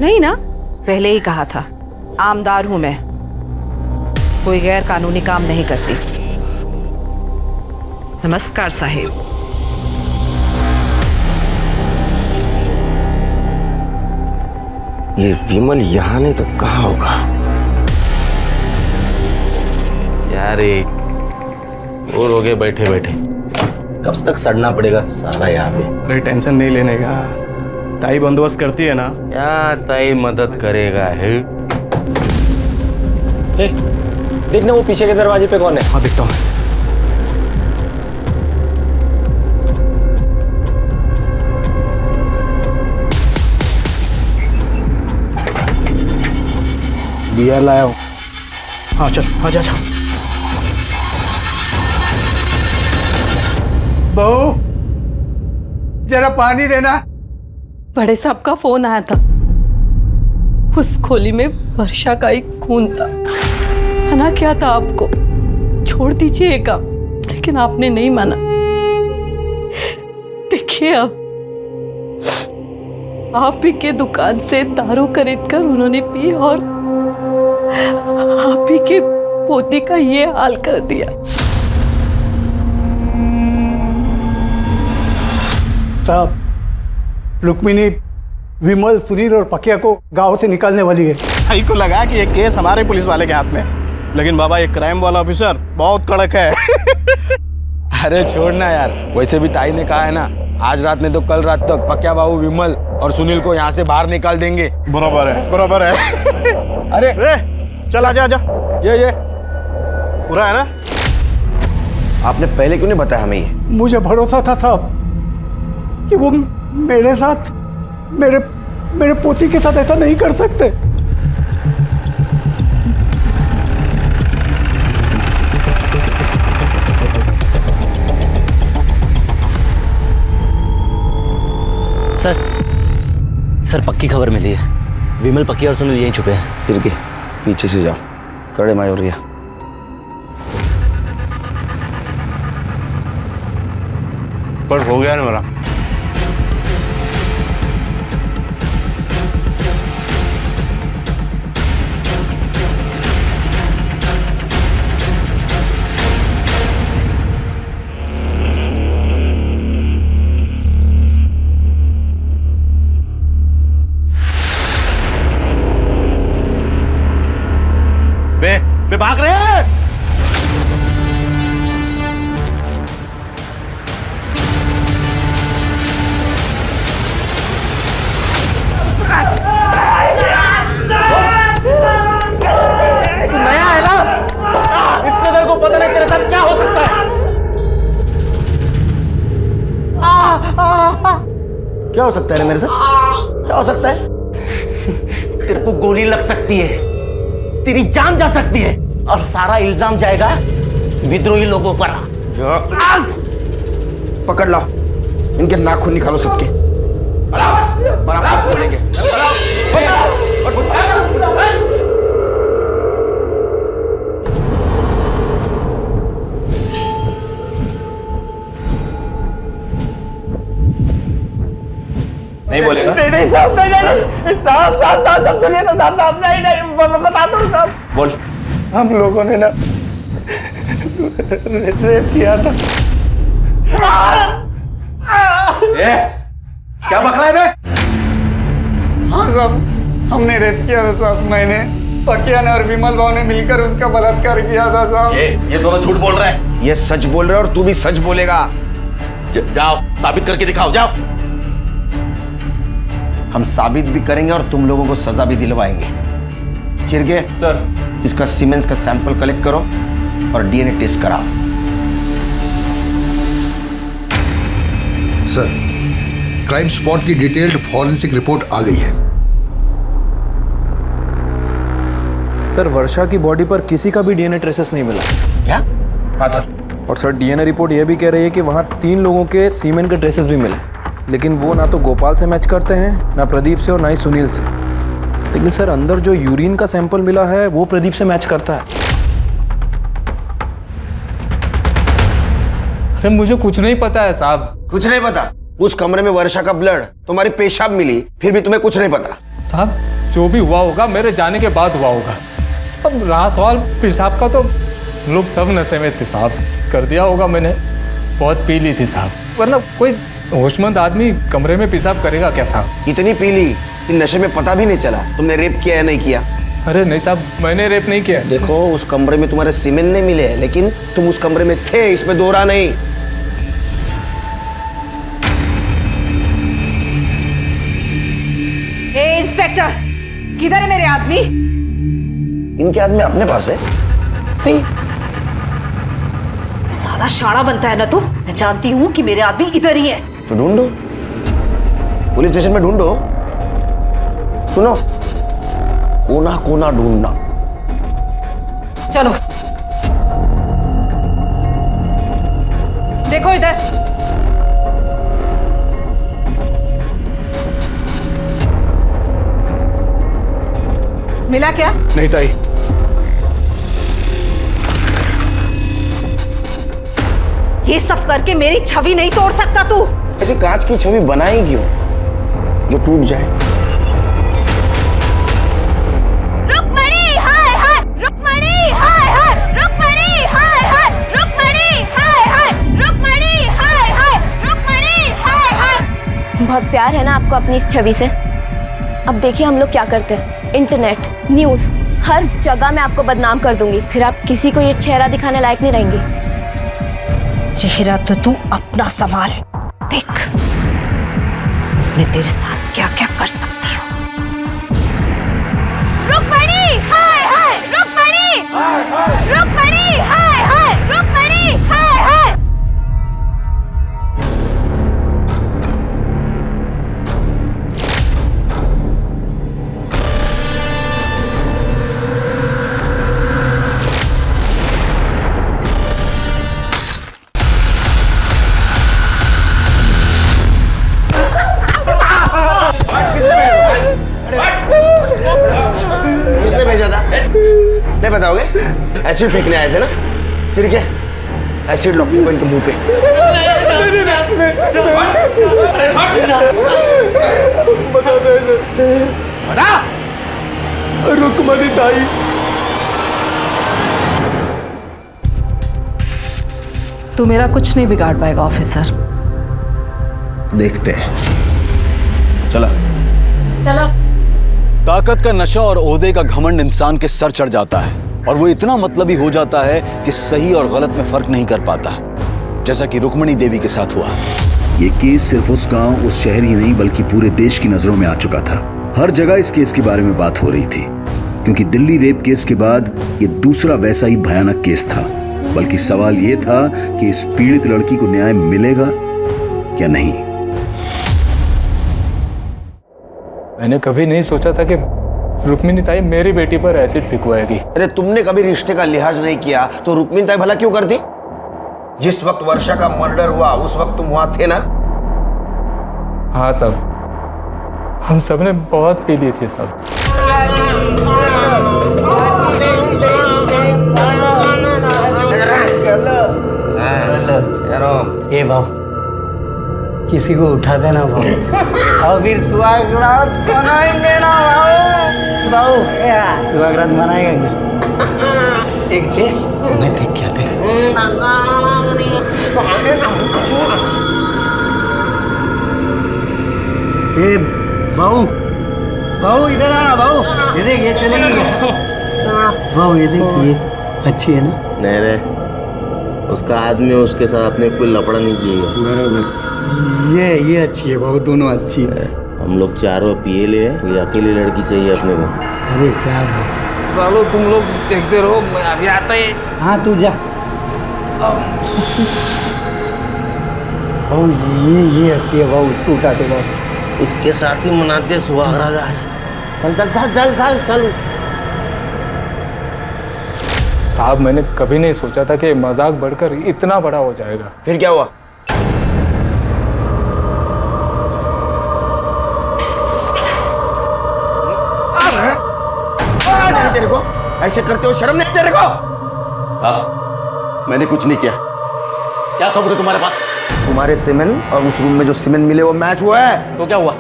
नहीं ना, पहले ही कहा था, आमदार हूं मैं, कोई गैर कानूनी काम नहीं करती। नमस्कार साहेब। ये विमल यहाँ नहीं तो कहाँ होगा? यार और हो गए बैठे बैठे, कब तक सड़ना पड़ेगा सारा यहाँ पे? अरे टेंशन नहीं लेने का, ताई बंदोबस्त करती है ना। क्या ताई मदद करेगा है? देखना वो पीछे के दरवाजे पे कौन है। हाँ देखता हूँ। बियर लाया हूँ। हाँ चल, हाँ जा। बहू जरा पानी देना। बड़े साहब का फोन आया था, उस खोली में वर्षा का एक खून था। मना किया था आपको, छोड़ दीजिए ये काम, लेकिन आपने नहीं माना। देखिए अब आप ही के दुकान से दारू खरीद कर उन्होंने पी और आप ही के पोती का ये हाल कर दिया। साहब, रुक्मिणी विमल, सुनील और पकिया को गांव से निकालने वाली है। भाई को लगा कि ये केस हमारे पुलिस वाले के हाथ में, लेकिन बाबा ये क्राइम वाला ऑफिसर बहुत कड़क है। अरे छोड़ना यार, वैसे भी ताई ने कहा है ना, आज रात नहीं तो कल रात तक पक्या बाबू विमल और सुनील को यहाँ से बाहर निकाल देंगे। बराबर है, बराबर है। अरे चल आजा आजा। ये पूरा है ना? आपने पहले क्यों नहीं बताया हमें ये? मुझे भरोसा था साहब कि वो मेरे साथ, मेरे पोती के साथ ऐसा नहीं कर सकते। सर पक्की खबर मिली है, विमल, पक्की और सुनील यहीं छुपे हैं। फिर के पीछे से जाओ, कड़े माय हो रही है। पर हो गया ना मेरा। बे भाग रहे हैं। नया है ना, इसलिए तेरे को पता नहीं तेरे साथ क्या हो सकता है। क्या हो सकता है मेरे साथ? क्या हो सकता है? तेरे को गोली लग सकती है, तेरी जान जा सकती है और सारा इल्जाम जाएगा विद्रोही लोगों पर। पकड़ लाओ, इनके नाखून निकालो सबके। बराबर खोलेंगे। नहीं बोलेगा? नहीं साहब, नहीं साहब, साहब साहब साहब सुनिए ना साहब, साहब नहीं बता दो साहब। बोल। हम लोगों ने ना रेप किया था। क्या बक रहा है बे? हाँ साहब, हमने रेप किया था साहब। मैंने पकियान और विमल भाव ने मिलकर उसका बलात्कार किया था साहब। ये दोनों झूठ बोल रहे हैं। ये सच बोल रहे और तू भी सच बोलेगा। जाओ साबित करके दिखाओ, जाओ। हम साबित भी करेंगे और तुम लोगों को सजा भी दिलवाएंगे। चिरगे सर, इसका सीमेंस का सैंपल कलेक्ट करो और डीएनए टेस्ट कराओ। सर, क्राइम स्पॉट की डिटेल्ड फॉरेंसिक रिपोर्ट आ गई है। सर, वर्षा की बॉडी पर किसी का भी डीएनए ट्रेसेस नहीं मिला। क्या? हाँ सर। और सर, डीएनए रिपोर्ट यह भी कह रही है कि वहाँ 3 लोगों के सीमेन के ट्रेसेस भी मिले, लेकिन वो ना तो गोपाल से मैच करते हैं, ना प्रदीप से और ना ही सुनील से। लेकिन सर, अंदर जो यूरिन का सैंपल मिला है वो प्रदीप से मैच करता है। अरे मुझे कुछ नहीं पता है साहब। कुछ नहीं पता? उस कमरे में वर्षा का ब्लड, तुम्हारी पेशाब मिली, फिर भी तुम्हें कुछ नहीं पता? साहब, जो भी हुआ होगा मेरे जाने के बाद हुआ होगा। अब रहा सवाल पेशाब का, तो लोग सब नशे में थे साहब, कर दिया होगा मैंने। बहुत पी ली थी साहब, वरना कोई होशमंद आदमी कमरे में पेशाब करेगा क्या साहब? इतनी पी ली कि नशे में पता भी नहीं चला तुमने रेप किया या नहीं किया? अरे नहीं साहब, मैंने रेप नहीं किया। देखो, उस कमरे में तुम्हारे सीमेन नहीं मिले, लेकिन तुम उस कमरे में थे, इसमें दो राह नहीं। ए इंस्पेक्टर, किधर है मेरे आदमी? इनके आदमी अपने पास है। नहीं। साला शाड़ा बनता है ना तू। मैं जानती हूँ कि मेरे आदमी इधर ही है। तो ढूंढो, पुलिस स्टेशन में ढूंढो। सुनो, कोना कोना ढूंढना। चलो देखो इधर। मिला क्या? नहीं ताई। ये सब करके मेरी छवि नहीं तोड़ सकता तू। ऐसे कांच की छवि बनाई क्यों जो टूट जाए? रुक्मणी हाय हाय, रुक्मणी हाय हाय, रुक्मणी हाय हाय, रुक्मणी हाय हाय, रुक्मणी हाय हाय, रुक्मणी हाय हाय। बहुत प्यार है ना आपको अपनी इस छवि से। अब देखिए हम लोग क्या करते हैं, इंटरनेट, न्यूज़, हर जगह मैं आपको बदनाम कर दूंगी, फिर आप किसी को ये चेहरा दिखाने लायक नहीं रहेंगी। चेहरा तो तू अपना संभाल। देख मैं तेरे साथ क्या क्या कर सकती हूँ। रुक्मणी हाय हाय, रुक्मणी रुक्मणी हाय हाय, रुक्मणी हाय हाय। किसने भेजा था? नहीं बताओगे? एसिड फेंकने आए थे ना? फिर क्या? एसिड लो इनके मुंह पे। बता। रुक्मणी ताई। तू मेरा कुछ नहीं बिगाड़ पाएगा ऑफिसर। देखते हैं। चला चलो। ताकत का नशा और ओहदे का घमंड इंसान के सर चढ़ जाता है और वो इतना मतलबी हो जाता है कि सही और गलत में फर्क नहीं कर पाता, जैसा कि रुक्मणी देवी के साथ हुआ। ये केस सिर्फ उस गांव, उस शहर ही नहीं बल्कि पूरे देश की नजरों में आ चुका था। हर जगह इस केस के बारे में बात हो रही थी, क्योंकि दिल्ली रेप केस के बाद ये दूसरा वैसा ही भयानक केस था। बल्कि सवाल ये था कि इस पीड़ित लड़की को न्याय मिलेगा या नहीं। मैंने कभी नहीं सोचा था कि रुक्मिणी ताई मेरी बेटी पर एसिड फेंकवाएगी। अरे तुमने कभी रिश्ते का लिहाज नहीं किया तो रुक्मिणी ताई भला क्यों करती? जिस वक्त वर्षा का मर्डर हुआ उस वक्त तुम वहां थे ना? हाँ साहब, हम सब ने बहुत पी ली थी साहब। ए बाबू, किसी को उठा देना बाबू, और फिर सुहागरात मनाएंगे ना बाबू। बाबू सुहागरात मनाएगा क्या? एक मैं देख क्या देख। ए बाबू, बाबू इधर आना बाबू, ये देख ये चलेगी क्या? वाह ये देखिए अच्छी है ना। नहीं रे, उसका आदमी उसके साथ अपने कोई लफड़ा नहीं किएगा। बराबर। ये अच्छी है बाबू, दोनों अच्छी है। हम लोग चारों पिए ले हैं, कोई अकेली लड़की चाहिए अपने को। अरे क्या बात। सालो तुम लोग देखते रहो, मैं अभी आता ही। हाँ तू जा। ओ ये अच्छी है बाबू, उसको उठाते बाबू। इसके साथ ही मनाते सुहागरात आज। चल चल चल चल चल चल। साहब मैंने कभी नहीं सोचा था कि मजाक बढ़कर इतना बड़ा हो जाएगा। फिर क्या हुआ? तेरे को ऐसे करते हो शर्म नहीं तेरे को? साहब मैंने कुछ नहीं किया। क्या सबूत है तुम्हारे पास? तुम्हारे सीमेंट और उस रूम में जो सीमेंट मिले वो मैच हुआ है। तो क्या हुआ?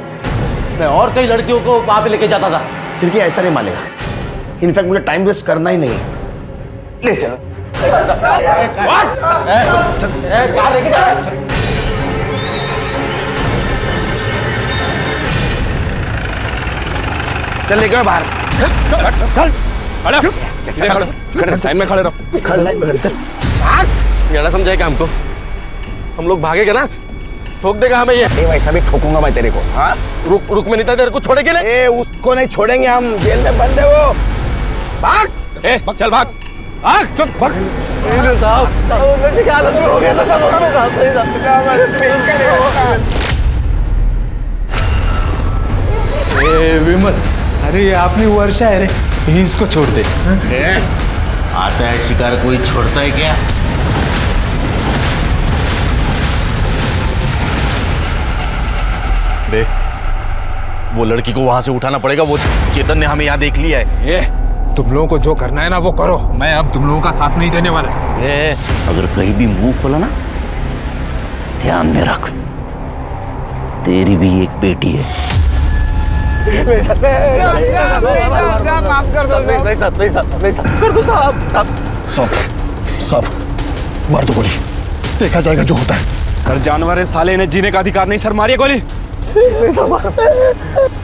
मैं और कई लड़कियों को वहां पे लेके जाता था। फिर क्या ऐसा नहीं मानेगा? इनफैक्ट मुझे टाइम वेस्ट करना ही नहीं है। ले चलो। क्या लेके जा रहा है? चल लेके बाहर। लाइन में खड़े रहो। लाइन में खड़े। ज्यादा समझाएगा हमको? हम लोग भागेंगे ना, ठोक देगा हमें ये। वैसा भी ठोकूंगा मैं तेरे को। हाँ रुक में नहीं था, तेरे को छोड़ेंगे ना। उसको नहीं छोड़ेंगे हम, जेल में बंद है वो। भाग। चल भाग। भाग चल भाग। विमल, अरे ये अपनी वर्षा है रे, इसको छोड़ दे। आता है शिकार कोई छोड़ता है क्या? बे, वो लड़की को वहां से उठाना पड़ेगा। वो चेतन ने हमें यहाँ देख लिया है। ये तुम लोगों को जो करना है ना वो करो, मैं अब तुम लोगों का साथ नहीं देने वाला। अगर कहीं भी मुंह खोला ना, ध्यान में रख, तेरी भी एक बेटी है। माफ कर दो। नहीं कर दो साहब, मार दो गोली, देखा जाएगा जो होता है। सर जानवर है साले, इन्हें जीने का अधिकार नहीं। सर मारिए गोली।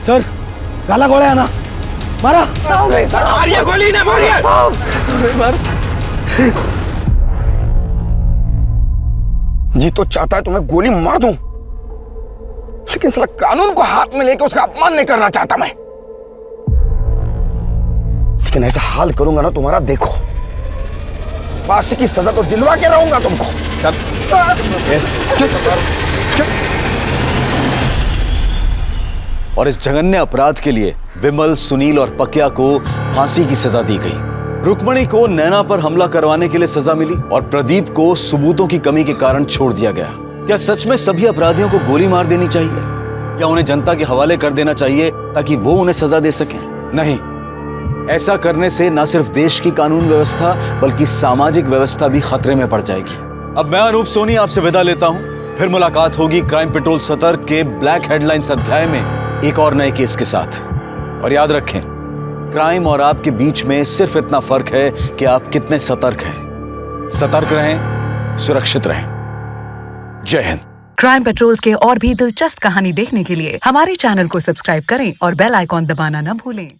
सर काला घोड़ा है ना, मारा। मारिए गोली ना, मारिए। जी तो चाहता है तुम्हें गोली मार दूं, लेकिन साला कानून को हाथ में लेकर उसका अपमान नहीं करना चाहता मैं। लेकिन ऐसा हाल करूंगा ना तुम्हारा, देखो फांसी की सजा तो दिलवा के रहूंगा तुमको। और इस जघन्य अपराध के लिए विमल, सुनील और पकिया को फांसी की सजा दी गई। रुक्मणी को नैना पर हमला करवाने के लिए सजा मिली और प्रदीप को सबूतों की कमी के कारण छोड़ दिया गया। क्या सच में सभी अपराधियों को गोली मार देनी चाहिए? क्या उन्हें जनता के हवाले कर देना चाहिए ताकि वो उन्हें सजा दे सकें? नहीं, ऐसा करने से न सिर्फ देश की कानून व्यवस्था बल्कि सामाजिक व्यवस्था भी खतरे में पड़ जाएगी। अब मैं अनूप सोनी आपसे विदा लेता हूं। फिर मुलाकात होगी क्राइम पेट्रोल सतर्क के ब्लैक हेडलाइंस अध्याय में एक और नए केस के साथ। और याद रखें, क्राइम और आपके बीच में सिर्फ इतना फर्क है कि आप कितने सतर्क हैं। सतर्क रहें, सुरक्षित रहें। जय हिंद। क्राइम पेट्रोल्स के और भी दिलचस्प कहानी देखने के लिए हमारे चैनल को सब्सक्राइब करें और बेल आइकॉन दबाना न भूलें।